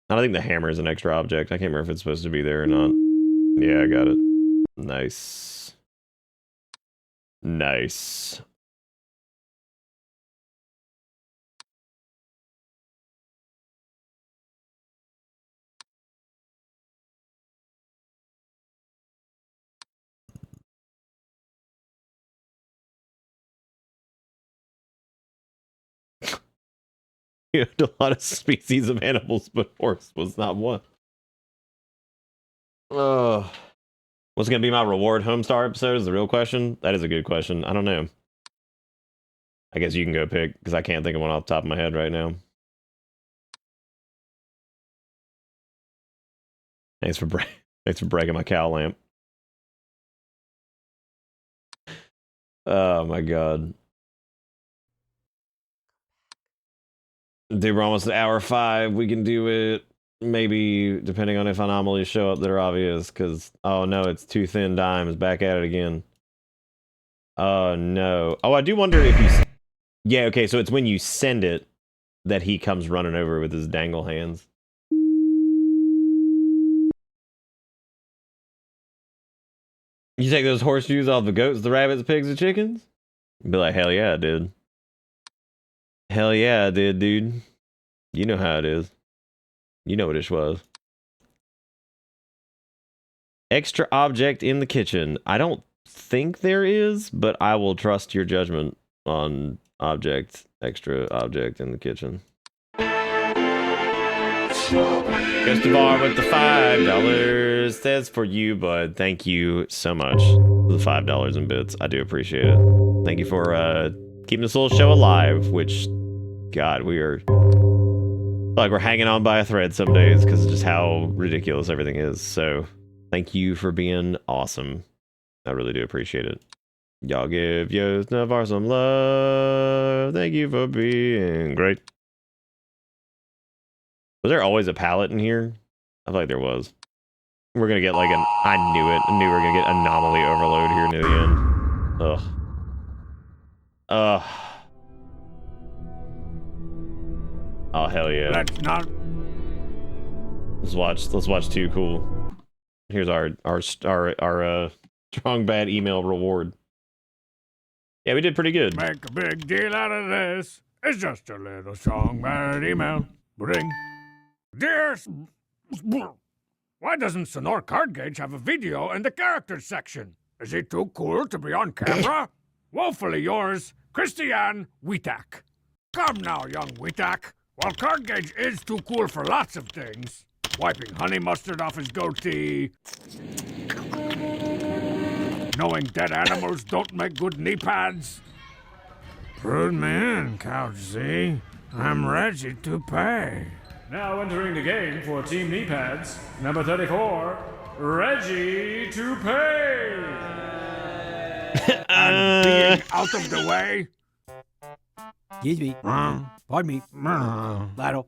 don't think the hammer is an extra object. I can't remember if it's supposed to be there or not. Yeah, I got it. Nice. Nice. You had a lot of species of animals, but horse was not one. What's going to be my reward Homestar episode is the real question? That is a good question. I don't know. I guess you can go pick, because I can't think of one off the top of my head right now. Thanks for breaking my cow lamp. Oh my god. Dude, we're almost at hour 5. We can do it. Maybe, depending on if anomalies show up that are obvious, because, oh no, it's Too Thin Dimes back at it again. Oh no. Oh, I do wonder if you... Yeah, okay, so it's when you send it that he comes running over with his dangle hands. You take those horseshoes off the goats, the rabbits, pigs, and chickens? Be like, hell yeah, I did. Hell yeah, I did, dude. You know how it is. You know what it was. Extra object in the kitchen. I don't think there is, but I will trust your judgment on extra object in the kitchen. Christopher with the $5. That's for you, bud. Thank you so much for the $5 in bits. I do appreciate it. Thank you for keeping this little show alive, which, God, we are... like we're hanging on by a thread some days because of just how ridiculous everything is. So thank you for being awesome. I really do appreciate it. Y'all give Yost Navar some love. Thank you for being great. Was there always a pallet in here? I feel like there was. We're gonna get like an... I knew it. I knew we were gonna get anomaly overload here near the end. Ugh. Ugh. Oh hell yeah! Let's not. Let's watch Too Cool. Here's our strong bad email reward. Yeah, we did pretty good. Make a big deal out of this. It's just a little strong bad email. Ring. Dear. Why doesn't Sonor Card Gauge have a video in the characters section? Is he too cool to be on camera? Woefully yours, Christiane Wheatak. Come now, young Wheatak. While Card Gauge is too cool for lots of things, wiping honey mustard off his goatee, knowing dead animals don't make good knee pads. Prove me in, Couch Z. I'm ready to pay. Now entering the game for Team Knee Pads, number 34, Reggie to pay. And being out of the way. Excuse me. Pardon me. Laddo.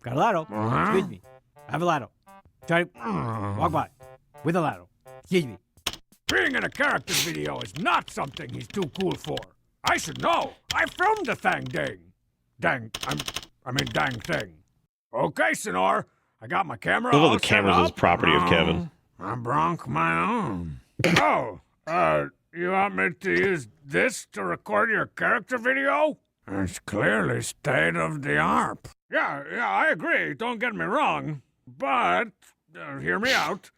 Got a laddo. Excuse me. I have a laddo. Try to walk by with a laddo. Excuse me. Being in a character video is not something he's too cool for. I should know. I filmed the thing. Dang thing. Okay, Sonor. I got my camera Look all at the cameras set as up. property of Kevin. I bronc my own. Oh, you want me to use this to record your character video? It's clearly state of the art. Yeah, I agree. Don't get me wrong. But, hear me out.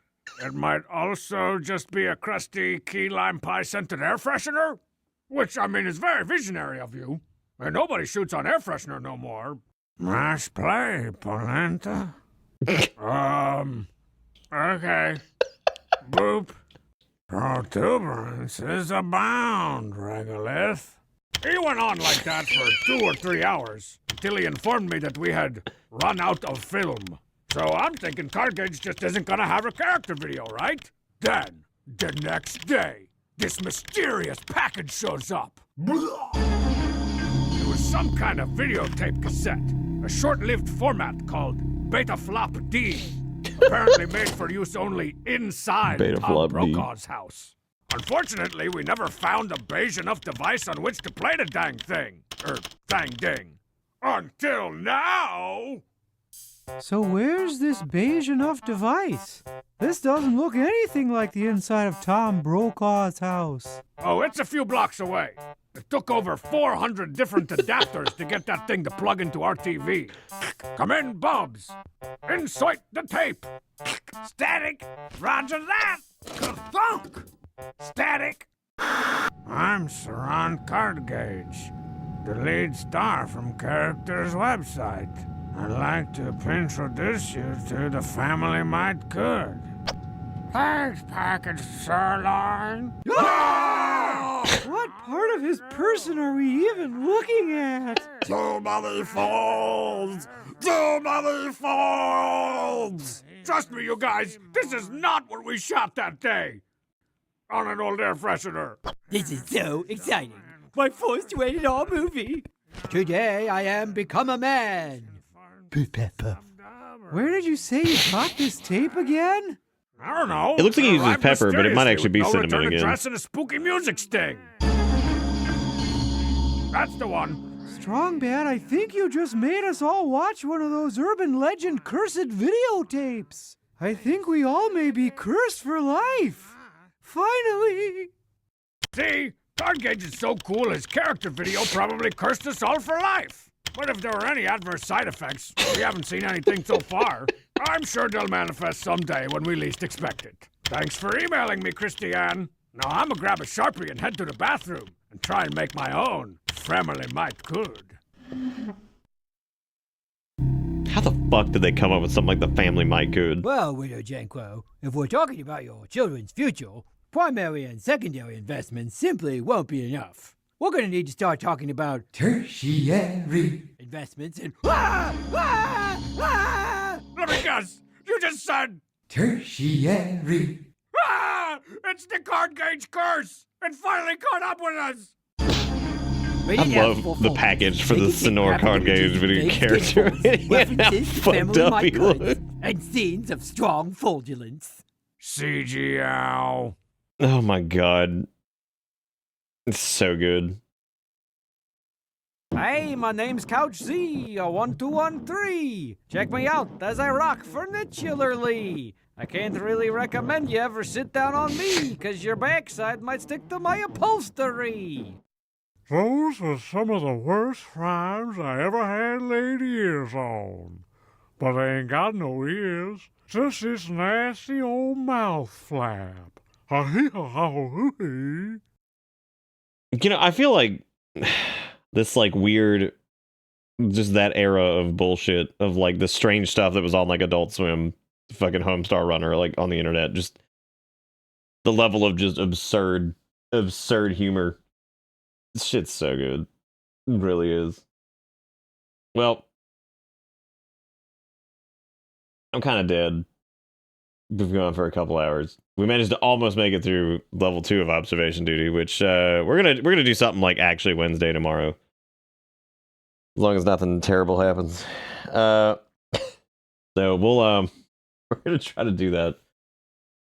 It might also just be a crusty key lime pie scented air freshener. Which, I mean, is very visionary of you. And nobody shoots on air freshener no more. Nice play, Polenta. Okay. Boop. Protuberances abound, Regolith. He went on like that for 2 or 3 hours, until he informed me that we had run out of film. So I'm thinking Card Gauge just isn't gonna have a character video, right? Then, the next day, this mysterious package shows up. It was some kind of videotape cassette, a short-lived format called Betaflop D, apparently made for use only inside Tom Betaflop D. Brokaw's house. Unfortunately, we never found a beige enough device on which to play the dang thing. Dang ding. Until now! So where's this beige enough device? This doesn't look anything like the inside of Tom Brokaw's house. Oh, it's a few blocks away. It took over 400 different adapters to get that thing to plug into our TV. Come in, Bubs. Insert the tape. Static. Roger that. Thunk. Static. I'm Saran Card Gauge, the lead star from Characters website. I'd like to introduce you to the family might good. Thanks, package sirloin. What part of his person are we even looking at? Too many folds! Too many folds! Trust me, you guys, this is not what we shot that day. On an old air freshener. This is so exciting. My first rated R movie. Today I am become a man. Where did you say you got this tape again? I don't know. It looks like he uses Arrived pepper, but it might actually be mysteriously with cinnamon no return again. address and a spooky music sting. That's the one. Strong Bad, I think you just made us all watch one of those urban legend cursed videotapes. I think we all may be cursed for life. Finally! See? Card Gauge is so cool his character video probably cursed us all for life. But if there were any adverse side effects, we haven't seen anything so far. I'm sure they'll manifest someday when we least expect it. Thanks for emailing me, Christiane. Now I'm gonna grab a Sharpie and head to the bathroom and try and make my own family might good. How the fuck did they come up with something like the family might good? Well, Widow Janko, if we're talking about your children's future, primary and secondary investments simply won't be enough. We're gonna need to start talking about tertiary investments in Let me guess. You just said tertiary. It's the Card Gauge curse. It finally caught up with us. I love the package for the Sonor Card Gauge video character. How fucked up he looks. And scenes of strong fraudulence. CGL. Oh my god. It's so good. Hey, my name's Couch Z, a 1213. Check me out as I rock furniturely. I can't really recommend you ever sit down on me, cause your backside might stick to my upholstery. Those were some of the worst rhymes I ever had laid ears on. But they ain't got no ears, just this nasty old mouth flap. You know, I feel like this like weird, just that era of bullshit of like the strange stuff that was on like Adult Swim, fucking Homestar Runner, like on the internet, just the level of just absurd humor. This shit's so good. It really is. Well, I'm kind of dead. We've gone for a couple hours. We managed to almost make it through level 2 of observation duty, which we're gonna do something like actually Wednesday tomorrow, as long as nothing terrible happens. So we'll we're gonna try to do that,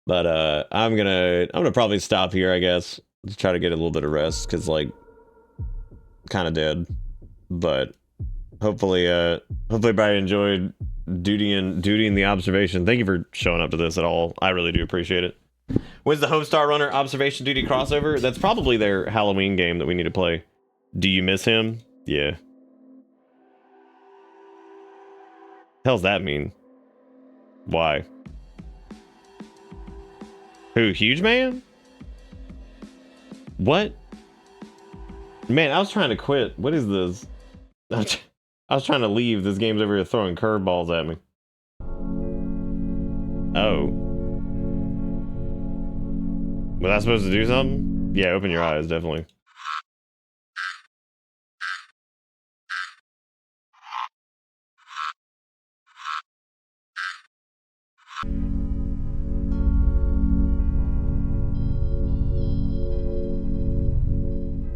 but I'm gonna probably stop here, I guess, to try to get a little bit of rest, because like kind of dead. But hopefully everybody enjoyed duty and the observation. Thank you for showing up to this at all. I really do appreciate it. When's the Homestar Runner observation duty crossover? That's probably their Halloween game that we need to play. Do you miss him? Yeah. Hell's that mean? Why? Who? Huge Man? What? Man, I was trying to quit. What is this? I was trying to leave. This game's over here throwing curveballs at me. Oh. Was I supposed to do something? Yeah, open your eyes, definitely.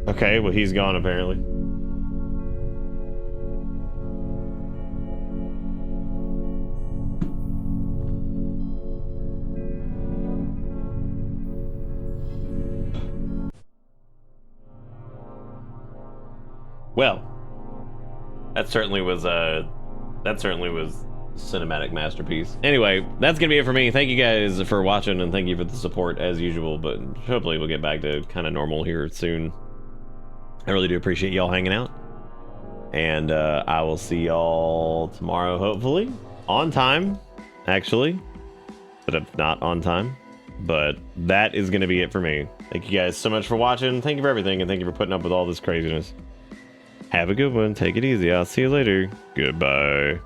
Okay, well, he's gone apparently. Well, that certainly was cinematic masterpiece. Anyway, that's gonna be it for me. Thank you guys for watching, and thank you for the support as usual, but hopefully we'll get back to kind of normal here soon. I really do appreciate y'all hanging out, and I will see y'all tomorrow, hopefully on time, actually, but if not on time. But that is gonna be it for me. Thank you guys so much for watching. Thank you for everything, and thank you for putting up with all this craziness. Have a good one. Take it easy. I'll see you later. Goodbye.